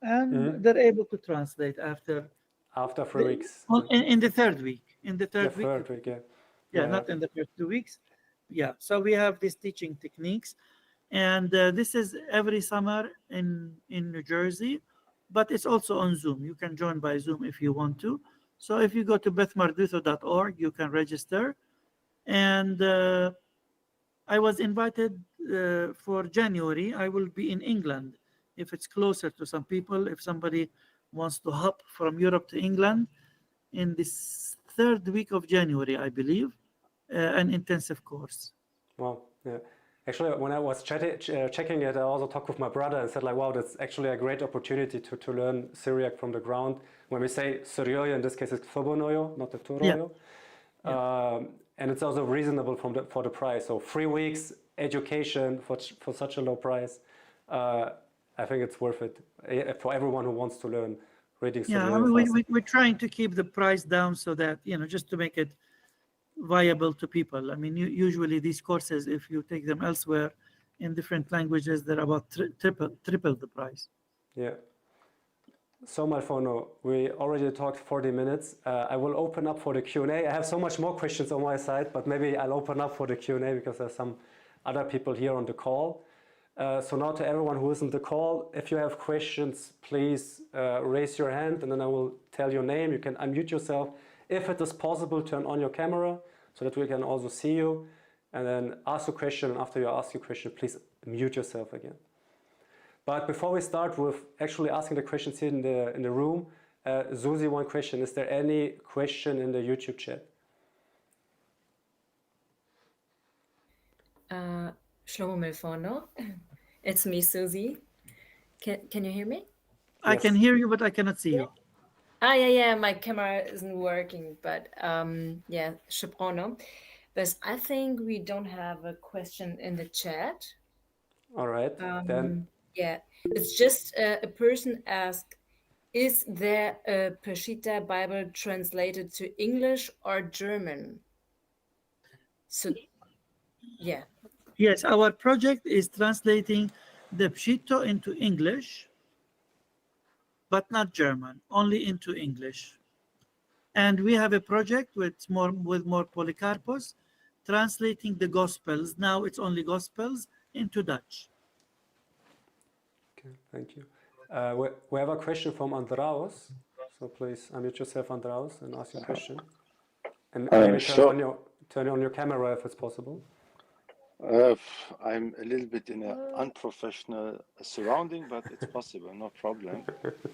and they're able to translate after 3 weeks. In the third week. In the third week. Third week, yeah. Not in the first 2 weeks. Yeah. So we have these teaching techniques, and this is every summer in New Jersey, but it's also on Zoom. You can join by Zoom if you want to. So if you go to bethmardutho.org, you can register. And I was invited for January. I will be in England if it's closer to some people. If somebody wants to hop from Europe to England in this 3rd week of January, I believe, an intensive course. Wow. Yeah. Actually, when I was checking it, I also talked with my brother and said, like, wow, that's actually a great opportunity to learn Syriac from the ground. When we say Suryoyo, in this case, it's Thobonoyo, not the Turoyo. Yeah. and it's also reasonable for the price. So 3 weeks education for such a low price, I think it's worth it for everyone who wants to learn reading Yeah, Syrian fast. we're trying to keep the price down so that, just to make it viable to people. I mean, usually these courses, if you take them elsewhere in different languages, they're about triple the price. Yeah. So Malfono, we already talked 40 minutes. I will open up for the Q&A. I have so much more questions on my side, but maybe I'll open up for the Q&A because there's some other people here on the call. So now to everyone who is on the call, if you have questions, please raise your hand and then I will tell your name. You can unmute yourself. If it is possible, turn on your camera so that we can also see you. And then ask a question, and after you ask your question, please mute yourself again. But before we start with actually asking the questions here in the room, Susie, one question. Is there any question in the YouTube chat? Shlomo Melfono. It's me, Susie. Can you hear me? I Yes. can hear you, but I cannot see you. Yeah. My camera isn't working, but yeah, Shaprono. But I think we don't have a question in the chat. All right. Then Yeah, it's just a person asked, is there a Peshitta Bible translated to English or German? So, yeah. Yes, our project is translating the Pshito into English, but not German, only into English. And we have a project with more Polycarpos, translating the Gospels. Now it's only Gospels into Dutch. okay, thank you. We have a question from Andraus. So please unmute yourself, Andraus, and ask your question. And maybe Sure. turn on your camera if it's possible. I'm a little bit in an unprofessional surrounding, but it's possible, no problem.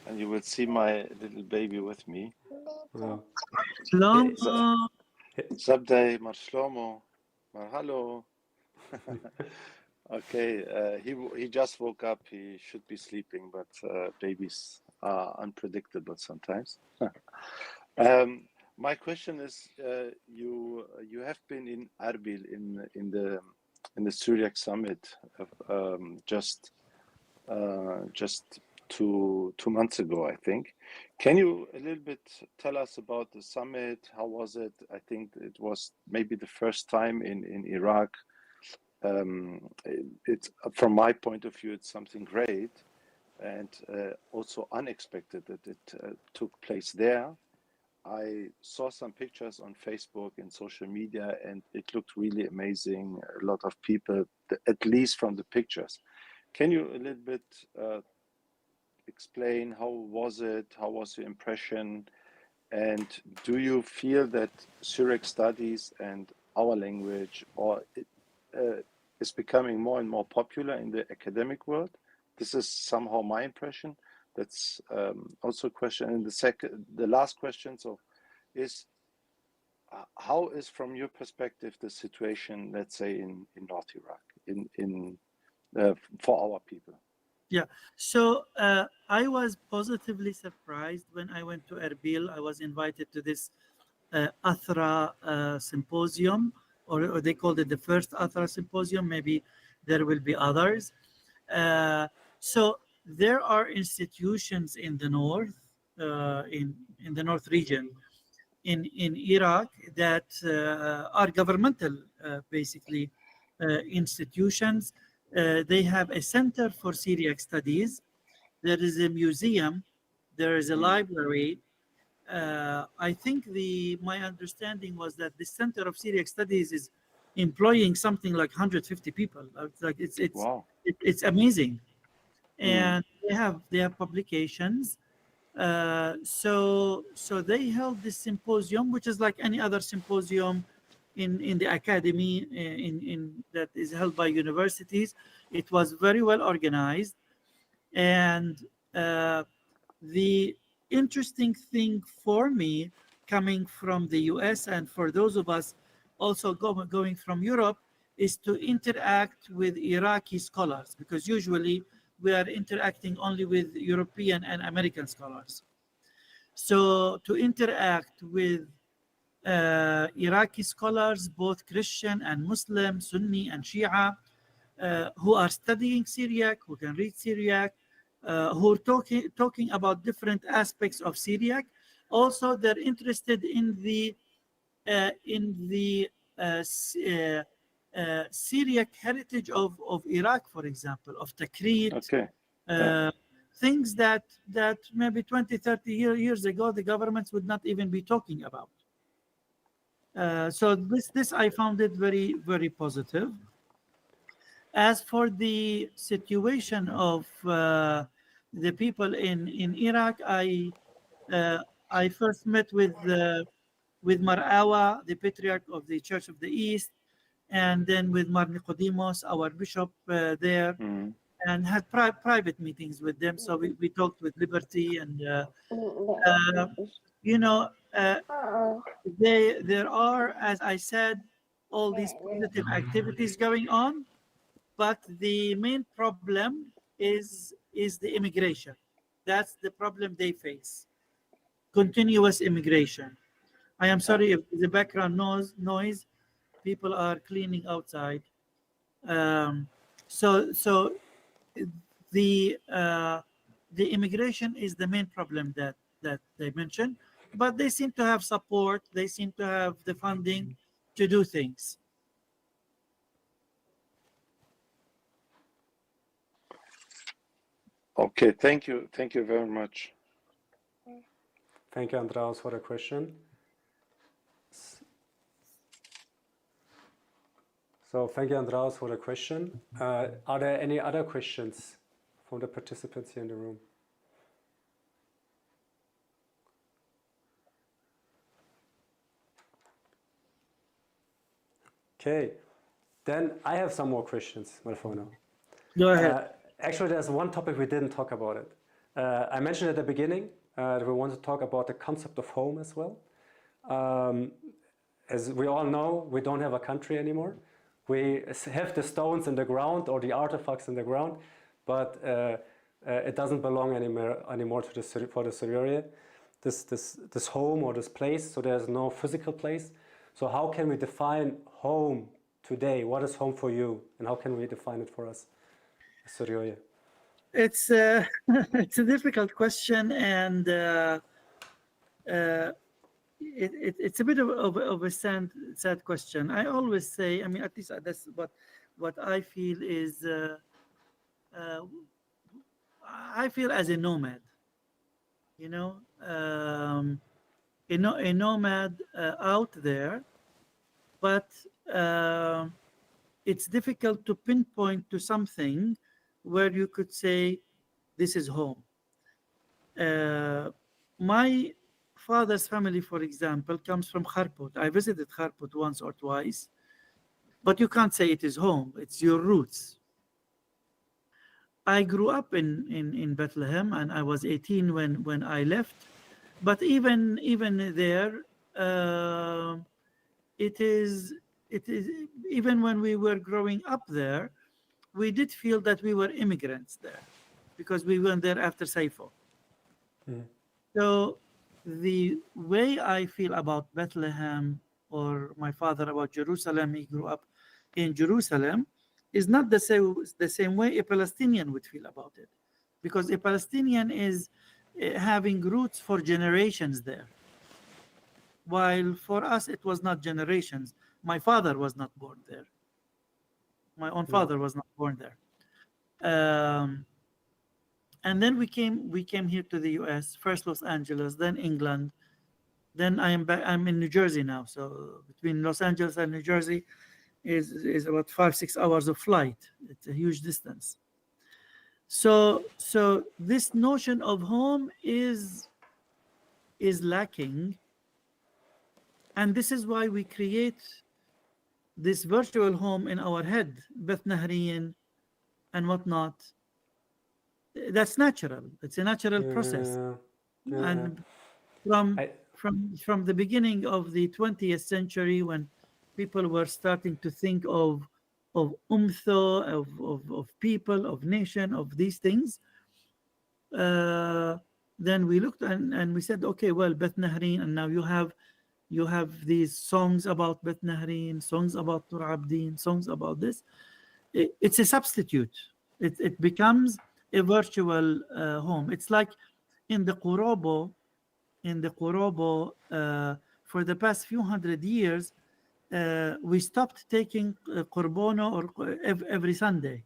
And you will see my little baby with me. Shlomo. Zabday, Mar Shlomo, Mar Hallo. Okay, he just woke up. He should be sleeping, but babies are unpredictable sometimes. My question is, you have been in Erbil in the Syriac summit just 2 months ago, I think. Can you a little bit tell us about the summit? How was it? I think it was maybe the first time in Iraq. It's from my point of view, it's something great and also unexpected that it took place there. I saw some pictures on Facebook and social media, and it looked really amazing. A lot of people, at least from the pictures. Can you a little bit explain how was it? How was your impression? And do you feel that Syriac studies and our language is becoming more and more popular in the academic world? This is somehow my impression. That's also a question. And the last question is how is, from your perspective, the situation, let's say, in North Iraq, for our people? Yeah, so I was positively surprised when I went to Erbil. I was invited to this Athra symposium, or they called it the first Athra symposium. Maybe there will be others. So there are institutions in the north, in the north region, in Iraq that are governmental, basically institutions. They have a center for Syriac studies. There is a museum. There is a library. I think my understanding was that the Center of Syriac Studies is employing something like 150 people. Wow. It's amazing. And they have publications. So they held this symposium, which is like any other symposium in the academy in that is held by universities. It was very well organized, and the interesting thing for me, coming from the US and for those of us also going from Europe, is to interact with Iraqi scholars, because usually we are interacting only with European and American scholars. So to interact with Iraqi scholars, both Christian and Muslim, Sunni and Shia, who are studying Syriac, who can read Syriac, who are talking about different aspects of Syriac. Also, they're interested in the Syriac heritage of Iraq, for example, of Takrit, Okay. things that maybe 20, 30 years ago, the governments would not even be talking about. So this I found it very, very positive. As for the situation of the people in Iraq, I first met with Mar Awa, the patriarch of the Church of the East, and then with Mar Nicodemus, our bishop there, Mm. and had private meetings with them. So we talked with Liberty, and you know, there are, as I said, all these positive activities going on, but the main problem is the immigration. That's the problem they face. Continuous immigration. I am sorry if the background noise. People are cleaning outside. So the immigration is the main problem that they mentioned, but they seem to have support. They seem to have the funding to do things. Okay, thank you very much. Thank you, Andreas, for the question. So thank you, Andreas, for the question. Are there any other questions from the participants here in the room? Okay, then I have some more questions, Malfono. Go ahead. Actually, there's one topic we didn't talk about it. I mentioned at the beginning that we want to talk about the concept of home as well. As we all know, we don't have a country anymore. We have the stones in the ground or the artifacts in the ground, but it doesn't belong anymore to for the Syrian. This home or this place, so there's no physical place. So how can we define home today? What is home for you, and how can we define it for us, Syria? It's it's a difficult question, and it's a bit of a sad question. I always say, I mean, at least that's what I feel is, I feel as a nomad, you know, a nomad out there, but it's difficult to pinpoint to something where you could say, this is home. My father's family, for example, comes from Kharput. I visited Kharput once or twice, but you can't say it is home. It's your roots. I grew up in Bethlehem, and I was 18 when I left. But even there, it is even when we were growing up there, we did feel that we were immigrants there, because we went there after Saifo. Mm. So the way I feel about Bethlehem, or my father about Jerusalem, he grew up in Jerusalem, is not the same way a Palestinian would feel about it, because a Palestinian is having roots for generations there, while for us it was not generations. My father was not born there. My own father was not born there. And then we came here to the US, first Los Angeles, then England. Then I'm in New Jersey now. So between Los Angeles and New Jersey is about 5-6 hours of flight. It's a huge distance. So this notion of home is lacking. And this is why we create this virtual home in our head, Beth Nahrian and whatnot. That's natural. It's a natural process. And from the beginning of the 20th century, when people were starting to think of umtho, of people, of nation, of these things, then we looked and we said, okay, well, Beth Nahrian, and now you have You have these songs about Beth Nahrin, songs about Tur Abdin, songs about this. It's a substitute. It becomes a virtual home. It's like in the Qurobo, for the past few hundred years, we stopped taking Qurbono or every Sunday.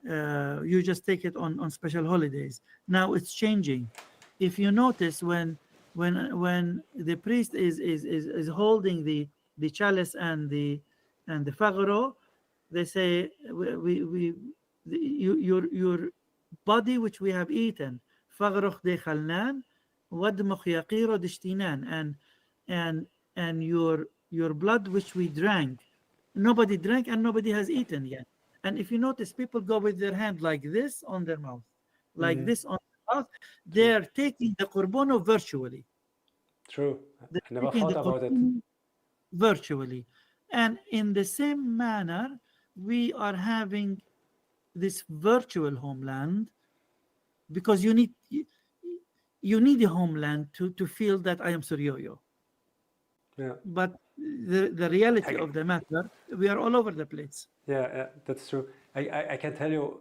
You just take it on special holidays. Now it's changing. If you notice, when the priest is holding the chalice and the fagro, they say your body which we have eaten, fagro de khalnan, wadmukh yaqiro dishtinan, and your blood which we drank, nobody drank and nobody has eaten yet. And if you notice, people go with their hand like this on their mouth, like this on their mouth. They're taking the Qurbono virtually. True. They're I never taking thought the about it. Qurbono virtually. And in the same manner, we are having this virtual homeland, because you need a homeland to feel that I am Suryoyo. Yeah. But the reality of the matter, we are all over the place. Yeah, that's true. I can tell you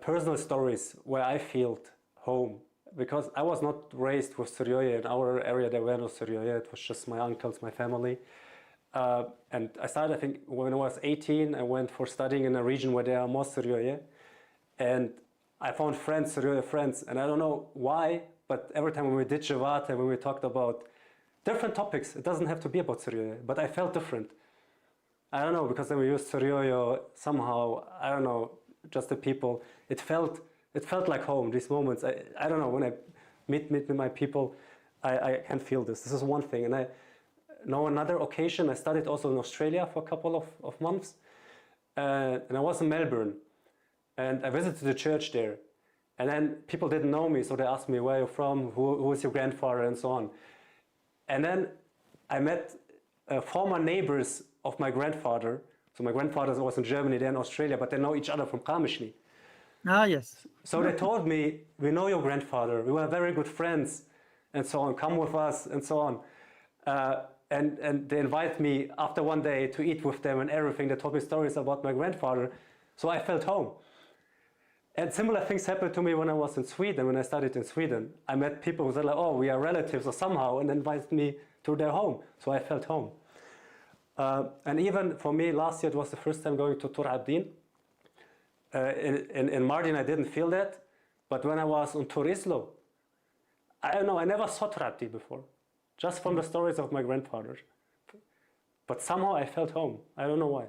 personal stories where I felt home, because I was not raised with Suryoye. In our area, there were no Suryoye. It was just my uncles, my family. And I started, I think, when I was 18, I went for studying in a region where there are more Suryoye. And I found friends, Suryoye friends. And I don't know why, but every time when we did Javat and when we talked about different topics, it doesn't have to be about Suryoye, but I felt different. I don't know, because when we used Suryoyo, somehow, I don't know, just the people, it felt like home, these moments. I don't know, when I meet my people, I can feel this. This is one thing. And I know another occasion, I studied also in Australia for a couple of months. And I was in Melbourne. And I visited the church there. And then people didn't know me, so they asked me, where are you from? Who is your grandfather? And so on. And then I met former neighbors of my grandfather. So my grandfather was in Germany, they're in Australia, but they know each other from Qamishli. Ah, yes. So they told me, we know your grandfather, we were very good friends, and so on, come with us, and so on. And they invited me after one day to eat with them and everything. They told me stories about my grandfather. So I felt home. And similar things happened to me when I was in Sweden, when I studied in Sweden. I met people who said, like, oh, we are relatives or somehow, and invited me to their home. So I felt home. And even for me, last year, it was the first time going to Tur Abdin. In Mardin, I didn't feel that. But when I was on Tur Islo, I don't know, I never saw Tur Abdin before, just from the stories of my grandfather. But somehow I felt home. I don't know why.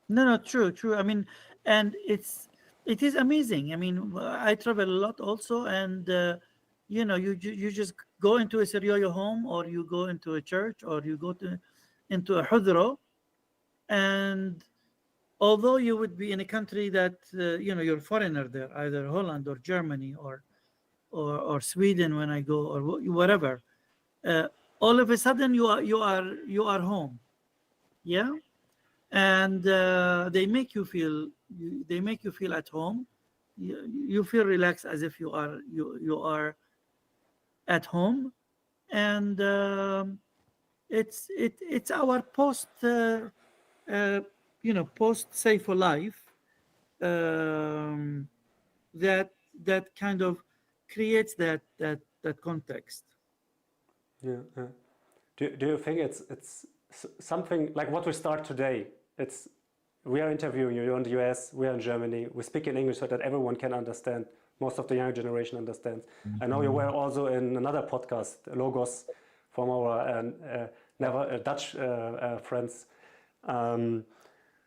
No, true. I mean, and it is amazing. I mean, I travel a lot also, and you just go into a Suryoyo home, or you go into a church, or you go into a hudro, and although you would be in a country that you're a foreigner there, either Holland or Germany or Sweden when I go, or whatever, all of a sudden you are home, yeah, and they make you feel at home. You feel relaxed, as if you are at home, and it's our post safer life that kind of creates that context. Yeah. Do you think it's something like what we start today? We are interviewing you. You're in the US. We are in Germany. We speak in English so that everyone can understand. Most of the younger generation understands. I know you were also in another podcast, Logos, from our Dutch friends.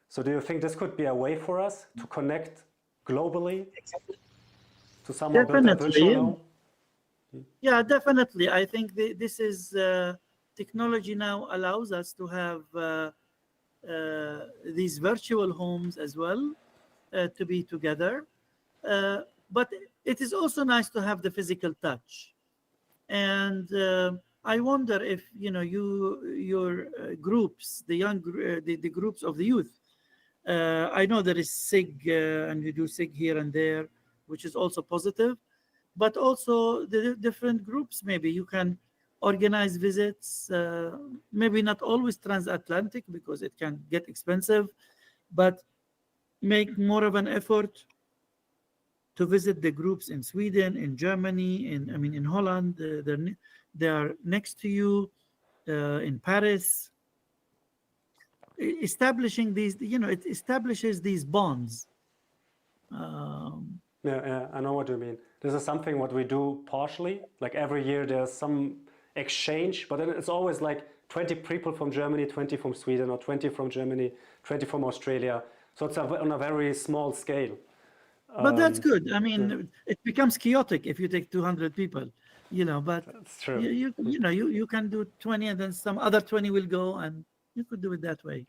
So do you think this could be a way for us to connect globally? To somehow build a virtual home? Yeah, definitely. I think this is technology now allows us to have these virtual homes as well, to be together. But it is also nice to have the physical touch. And I wonder if your groups, the groups of the youth. I know there is SIG, and you do SIG here and there, which is also positive. But also the different groups, maybe you can organize visits, maybe not always transatlantic because it can get expensive, but make more of an effort to visit the groups in Sweden, in Germany, in Holland. They are next to you, in Paris. Establishing these, it establishes these bonds. Yeah, I know what you mean. This is something what we do partially. Like every year there's some exchange, but then it's always like 20 people from Germany, 20 from Sweden, or 20 from Germany, 20 from Australia. So it's on a very small scale. But that's good. I mean, it becomes chaotic if you take 200 people, but That's true. you can do 20 and then some other 20 will go, and you could do it that way.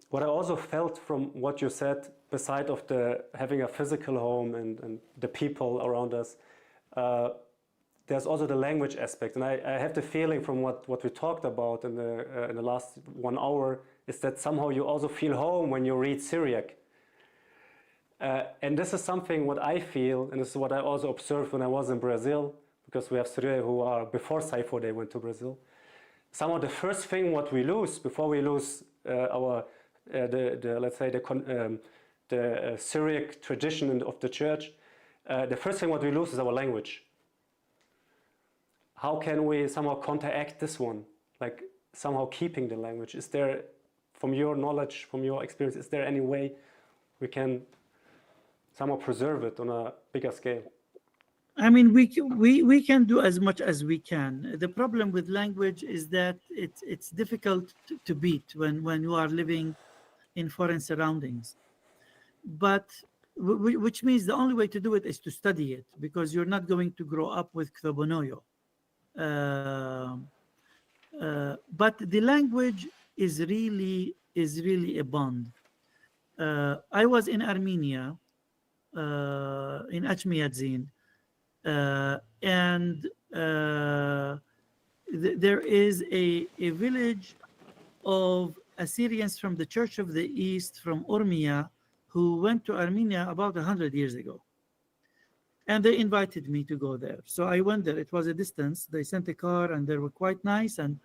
What I also felt from what you said, beside of the having a physical home and the people around us, there's also the language aspect. And I have the feeling from what we talked about in the last 1 hour is that somehow you also feel home when you read Syriac. And this is something what I feel, and this is what I also observed when I was in Brazil, because we have Syrian who are, before Saifo, they went to Brazil. Somehow the first thing what we lose, before we lose let's say the Syriac tradition of the church, the first thing what we lose is our language. How can we somehow counteract this one? Like somehow keeping the language? Is there, from your knowledge, from your experience, is there any way we can somehow preserve it on a bigger scale? I mean, we can do as much as we can. The problem with language is that it's difficult to beat when you are living in foreign surroundings. But which means the only way to do it is to study it, because you're not going to grow up with Ktobonoyo. But the language is really a bond. I was in Armenia, in Achmiadzin, and there is a village of Assyrians from the Church of the East, from Urmia, who went to Armenia about 100 years ago. And they invited me to go there. So I went there. It was a distance. They sent a car, and they were quite nice. And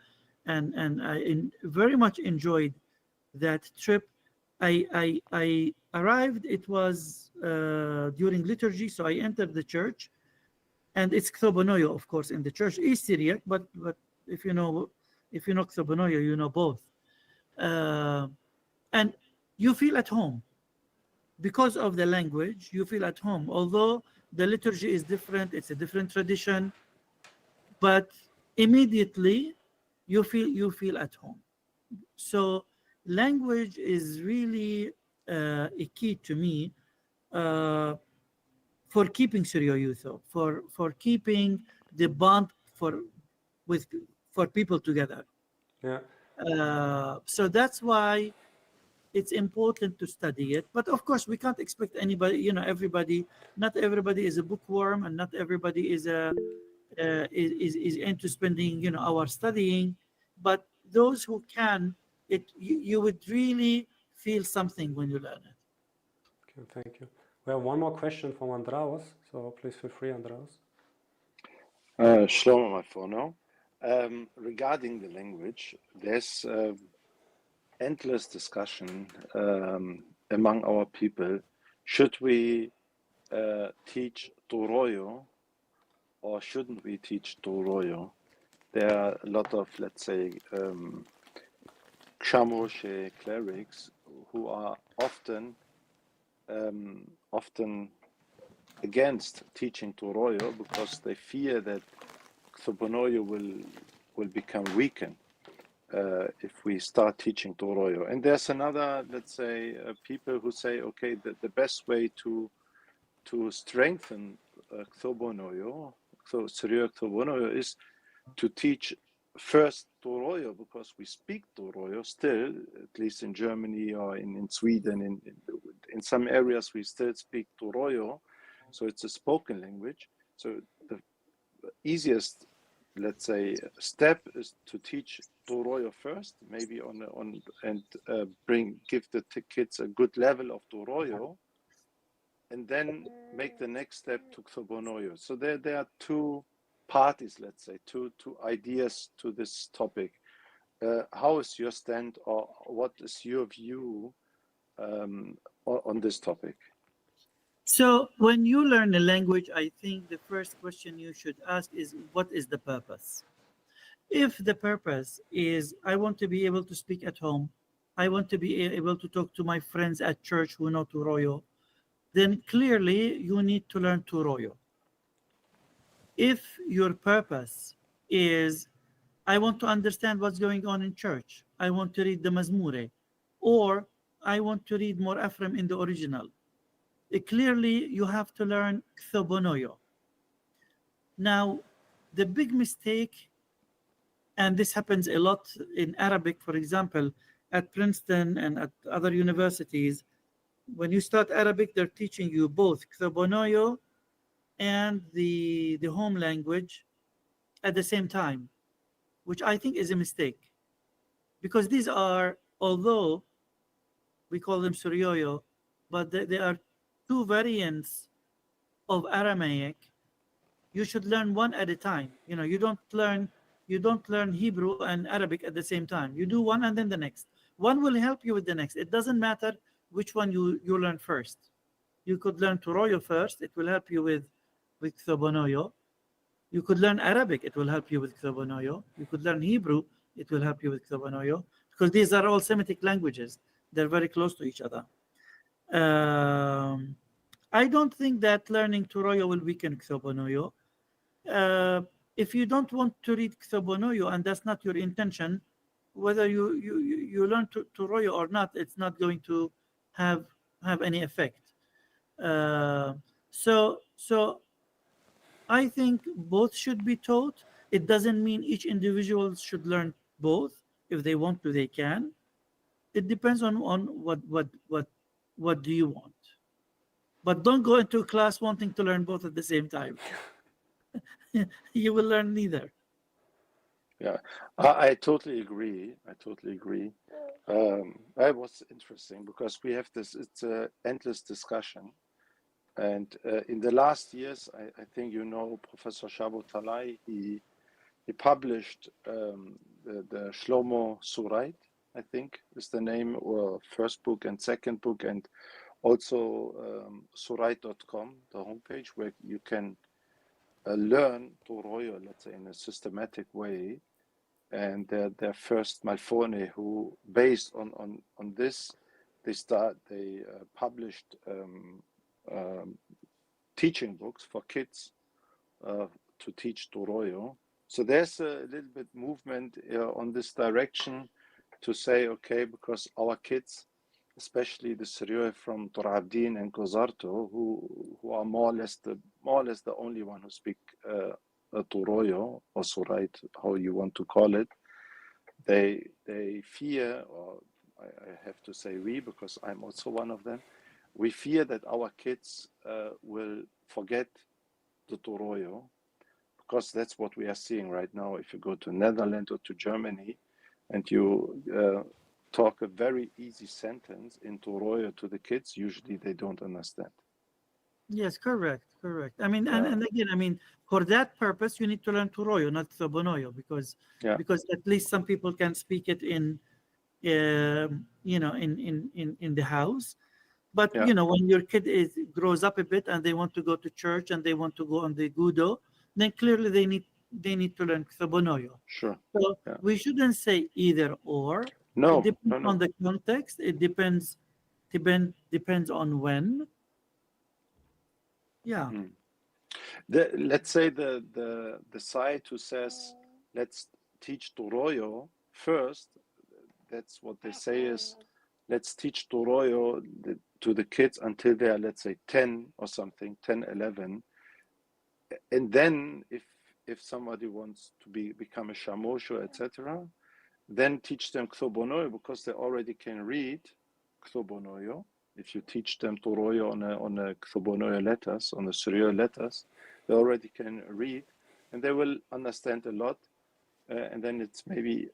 I very much enjoyed that trip. I arrived, it was during liturgy, so I entered the church. And it's Ktobonoyo, of course, in the church. It's Syriac, but if you know Ktobonoyo, you know both. And you feel at home. Because of the language, you feel at home. Although the liturgy is different, it's a different tradition, but immediately you feel at home. So language is really a key to me for keeping Syrio-Youth, for keeping the bond for people together. Yeah. So that's why it's important to study it. But of course, we can't expect anybody, everybody. Not everybody is a bookworm, and not everybody is into spending hours studying. But those who can, you would really feel something when you learn it. Okay, thank you. We have one more question from Andraus, so please feel free, Andraus. Shlomo, my phone now. Regarding the language, there's endless discussion among our people. Should we teach Toroyo or shouldn't we teach Toroyo? There are a lot of, let's say, Kshamoshe clerics who are often against teaching Toroyo because they fear that Ktobonoyo will become weakened if we start teaching Toroyo. And there's another, let's say, people who say, okay, the best way to strengthen Ktobonoyo, so Syrio Ktobonoyo, is to teach first Toroyo, because we speak Toroyo still, at least in Germany or in Sweden. In some areas we still speak Toroyo, so it's a spoken language. So the easiest, let's say, step is to teach Toroyo first, maybe give the kids a good level of Toroyo, and then make the next step to Ktobonoyo. So there are two parties, let's say, two ideas to this topic. How is your stand, or what is your view on this topic? So when you learn a language, I think the first question you should ask is, what is the purpose? If the purpose is, I want to be able to speak at home, I want to be able to talk to my friends at church who know Turoyo, then clearly you need to learn Turoyo. If your purpose is, I want to understand what's going on in church, I want to read the Mazmure, or I want to read more Ephraim in the original, clearly you have to learn Ktobonoyo. Now, the big mistake, and this happens a lot in Arabic, for example, at Princeton and at other universities, when you start Arabic, they're teaching you both Ktobonoyo and the home language at the same time, which I think is a mistake. Because these are, although we call them Suryoyo, but they are two variants of Aramaic. You should learn one at a time. You know, you don't learn Hebrew and Arabic at the same time. You do one and then the next. One will help you with the next. It doesn't matter which one you learn first. You could learn Turoyo first. It will help you with Ktobonoyo. You could learn Arabic. It will help you with Ktobonoyo. You could learn Hebrew. It will help you with Ktobonoyo, because these are all Semitic languages. They're very close to each other. I don't think that learning Turoyo will weaken Ktobonoyo. If you don't want to read Ktobonoyo and that's not your intention, whether you learn Turoyo or not, it's not going to have any effect. So I think both should be taught. It doesn't mean each individual should learn both. If they want to, they can. It depends on what do you want. But don't go into a class wanting to learn both at the same time. You will learn neither. Yeah, I totally agree. That was interesting because we have this, it's an endless discussion. And in the last years, I think you know Professor Shabo Talai, he published the Shlomo Surait, I think is the name, or first book and second book, and also surait.com, the homepage where you can learn Turoyo, let's say, in a systematic way. And their first Malfone, who based on this, they published teaching books for kids to teach Turoyo. So there's a little bit movement on this direction to say, okay, because our kids, especially the Syrian from Torabdin and Kozarto, who are more or less the only one who speak Turoyo or Surait, how you want to call it, they fear, or I have to say we, because I'm also one of them, we fear that our kids will forget the Turoyo, because that's what we are seeing right now. If you go to Netherlands or to Germany and you talk a very easy sentence in Turoyo to the kids, usually they don't understand. Yes, correct. I mean, and again, I mean, for that purpose, you need to learn Turoyo, not Ktobonoyo, because at least some people can speak it in, in the house. But you know, when your kid grows up a bit and they want to go to church and they want to go on the Gudo, then clearly they need to learn Ktobonoyo. Sure. So we shouldn't say either or. No, it depends on the context. It depends on when. Yeah. Let's say the side who says let's teach Turoyo first. That's what they say is, let's teach Turoyo to the kids until they are, let's say, 10 or something, 10, 11. And then if somebody wants to become a Shamosho, etc., then teach them Ktobonoyo, because they already can read Ktobonoyo. If you teach them Turoyo on a Ktobonoyo letters, on the Syrian letters, they already can read, and they will understand a lot. And then it's maybe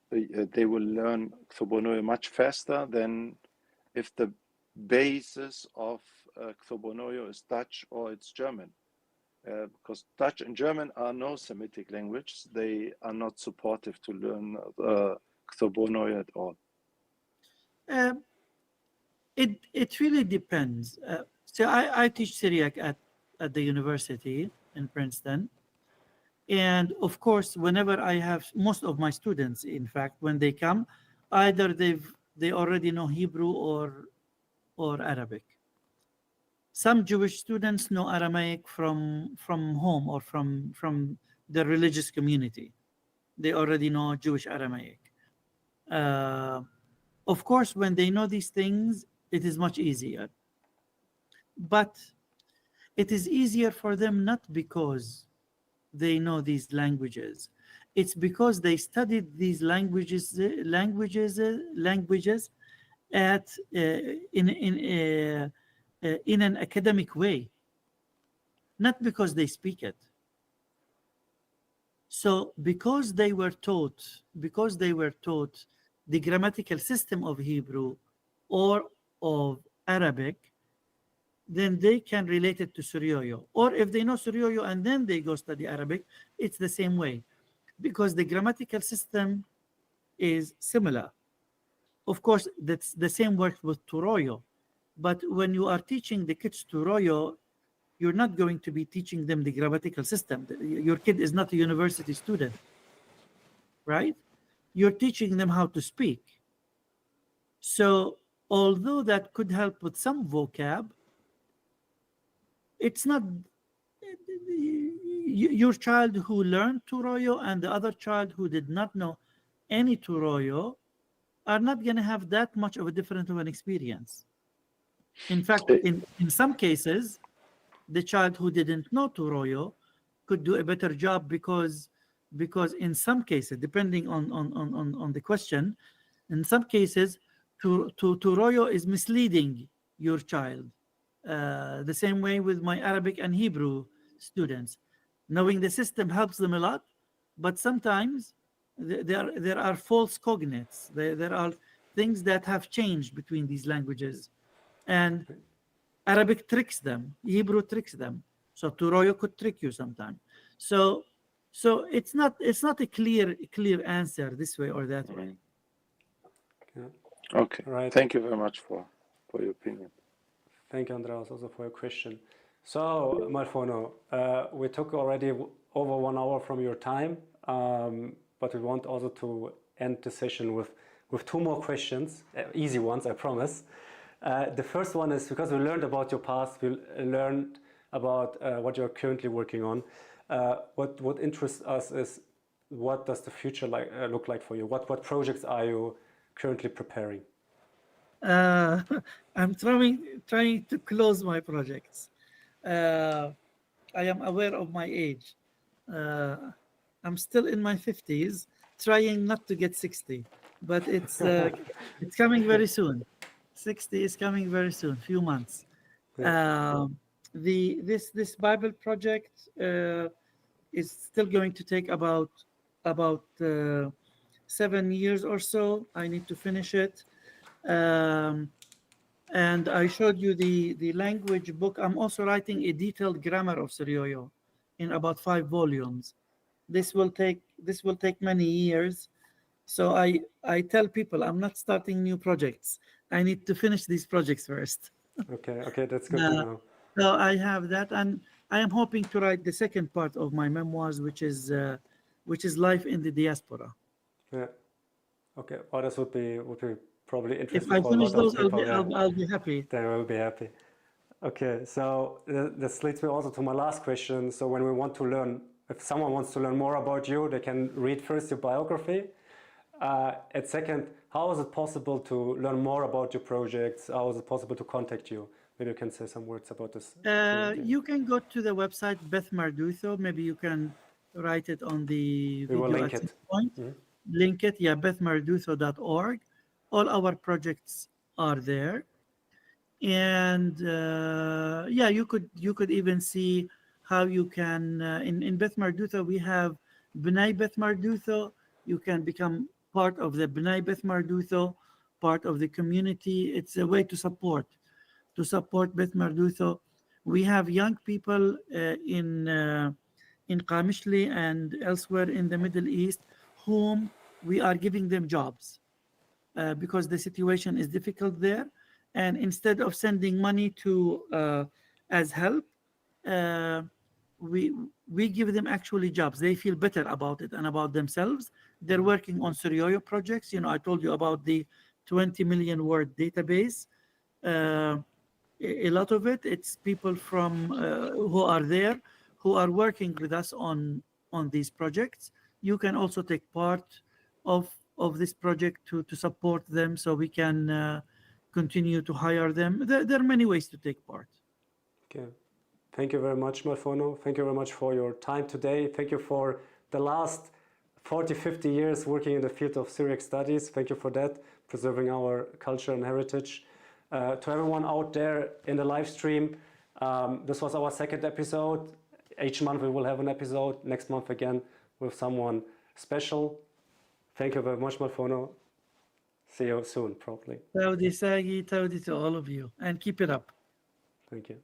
they will learn Ktobonoyo much faster than if the basis of Ktobonoyo is Dutch or it's German. because Dutch and German are no Semitic language. They are not supportive to learn Thobonoid at all. It really depends. So I teach Syriac at the university in Princeton. And of course, whenever I have, most of my students, in fact, when they come, either they already know Hebrew or Arabic. Some Jewish students know Aramaic from home or from the religious community. They already know Jewish Aramaic. Of course, when they know these things, it is much easier. But it is easier for them not because they know these languages. It's because they studied these languages at in an academic way, not because they speak it. So because they were taught the grammatical system of Hebrew or of Arabic, then they can relate it to Suryoyo. Or if they know Suryoyo and then they go study Arabic, it's the same way, because the grammatical system is similar. Of course, that's the same works with Turoyo. But when you are teaching the kids Turoyo, you're not going to be teaching them the grammatical system. Your kid is not a university student, right? You're teaching them how to speak. So although that could help with some vocab, it's not your child who learned Turoyo and the other child who did not know any Turoyo are not going to have that much of a different of an experience. In fact, in some cases, the child who didn't know Turoyo could do a better job because in some cases, depending on the question, in some cases, Turoyo is misleading your child. The same way with my Arabic and Hebrew students. Knowing the system helps them a lot, but sometimes there are false cognates. There are things that have changed between these languages. And Arabic tricks them, Hebrew tricks them. So Turoyo could trick you sometimes. So it's not a clear answer this way or that way. Yeah. Okay. Right. Thank you very much for your opinion. Thank you, Andreas, also for your question. So, Malfono, we took already over 1 hour from your time, but we want also to end the session with 2 more questions, easy ones, I promise. The first one is, because we learned about your past, we learned about what you're currently working on. What interests us is, what does the future look like for you? What projects are you currently preparing? I'm trying to close my projects. I am aware of my age. I'm still in my 50s, trying not to get 60, but it's coming very soon. 60 is coming very soon, few months. Yeah. This Bible project is still going to take about 7 years or so. I need to finish it. And I showed you the language book. I'm also writing a detailed grammar of Suryoyo in about 5 volumes. This will take many years. So I tell people I'm not starting new projects. I need to finish these projects first. Okay, that's good to know. So I have that, and I am hoping to write the second part of my memoirs, which is life in the diaspora. Yeah. Okay. Well, this would be probably interesting. If I for a finish lot of those, people. I'll be happy. They will be happy. Okay, so this leads me also to my last question. So when we want to learn, if someone wants to learn more about you, they can read first your biography. At second, how is it possible to learn more about your projects? How is it possible to contact you? Maybe you can say some words about this. You can go to the website Beth Mardutho. Maybe you can write it on the We will video link at it. some point. Link it, yeah, bethmardutho.org. All our projects are there. And yeah, you could even see how you can in Beth Mardutho we have B'nai Beth Mardutho. You can become part of the B'nai Beth Mardutho, part of the community. It's a way to support Beth Mardutho. We have young people in Qamishli and elsewhere in the Middle East whom we are giving them jobs because the situation is difficult there. And instead of sending money to as help, we give them actually jobs. They feel better about it and about themselves. They're working on Suryoyo projects. You know, I told you about the 20 million word database. A lot of it, it's people from who are there, who are working with us on these projects. You can also take part of this project to support them, so we can continue to hire them. There are many ways to take part. Okay. Thank you very much, Malfono. Thank you very much for your time today. Thank you for the last 40, 50 years working in the field of Syriac studies. Thank you for that, preserving our culture and heritage. To everyone out there in the live stream, this was our second episode. Each month we will have an episode. Next month again with someone special. Thank you very much, Malfono. See you soon, probably. Taudi Sagi, Taudi to all of you, and keep it up. Thank you.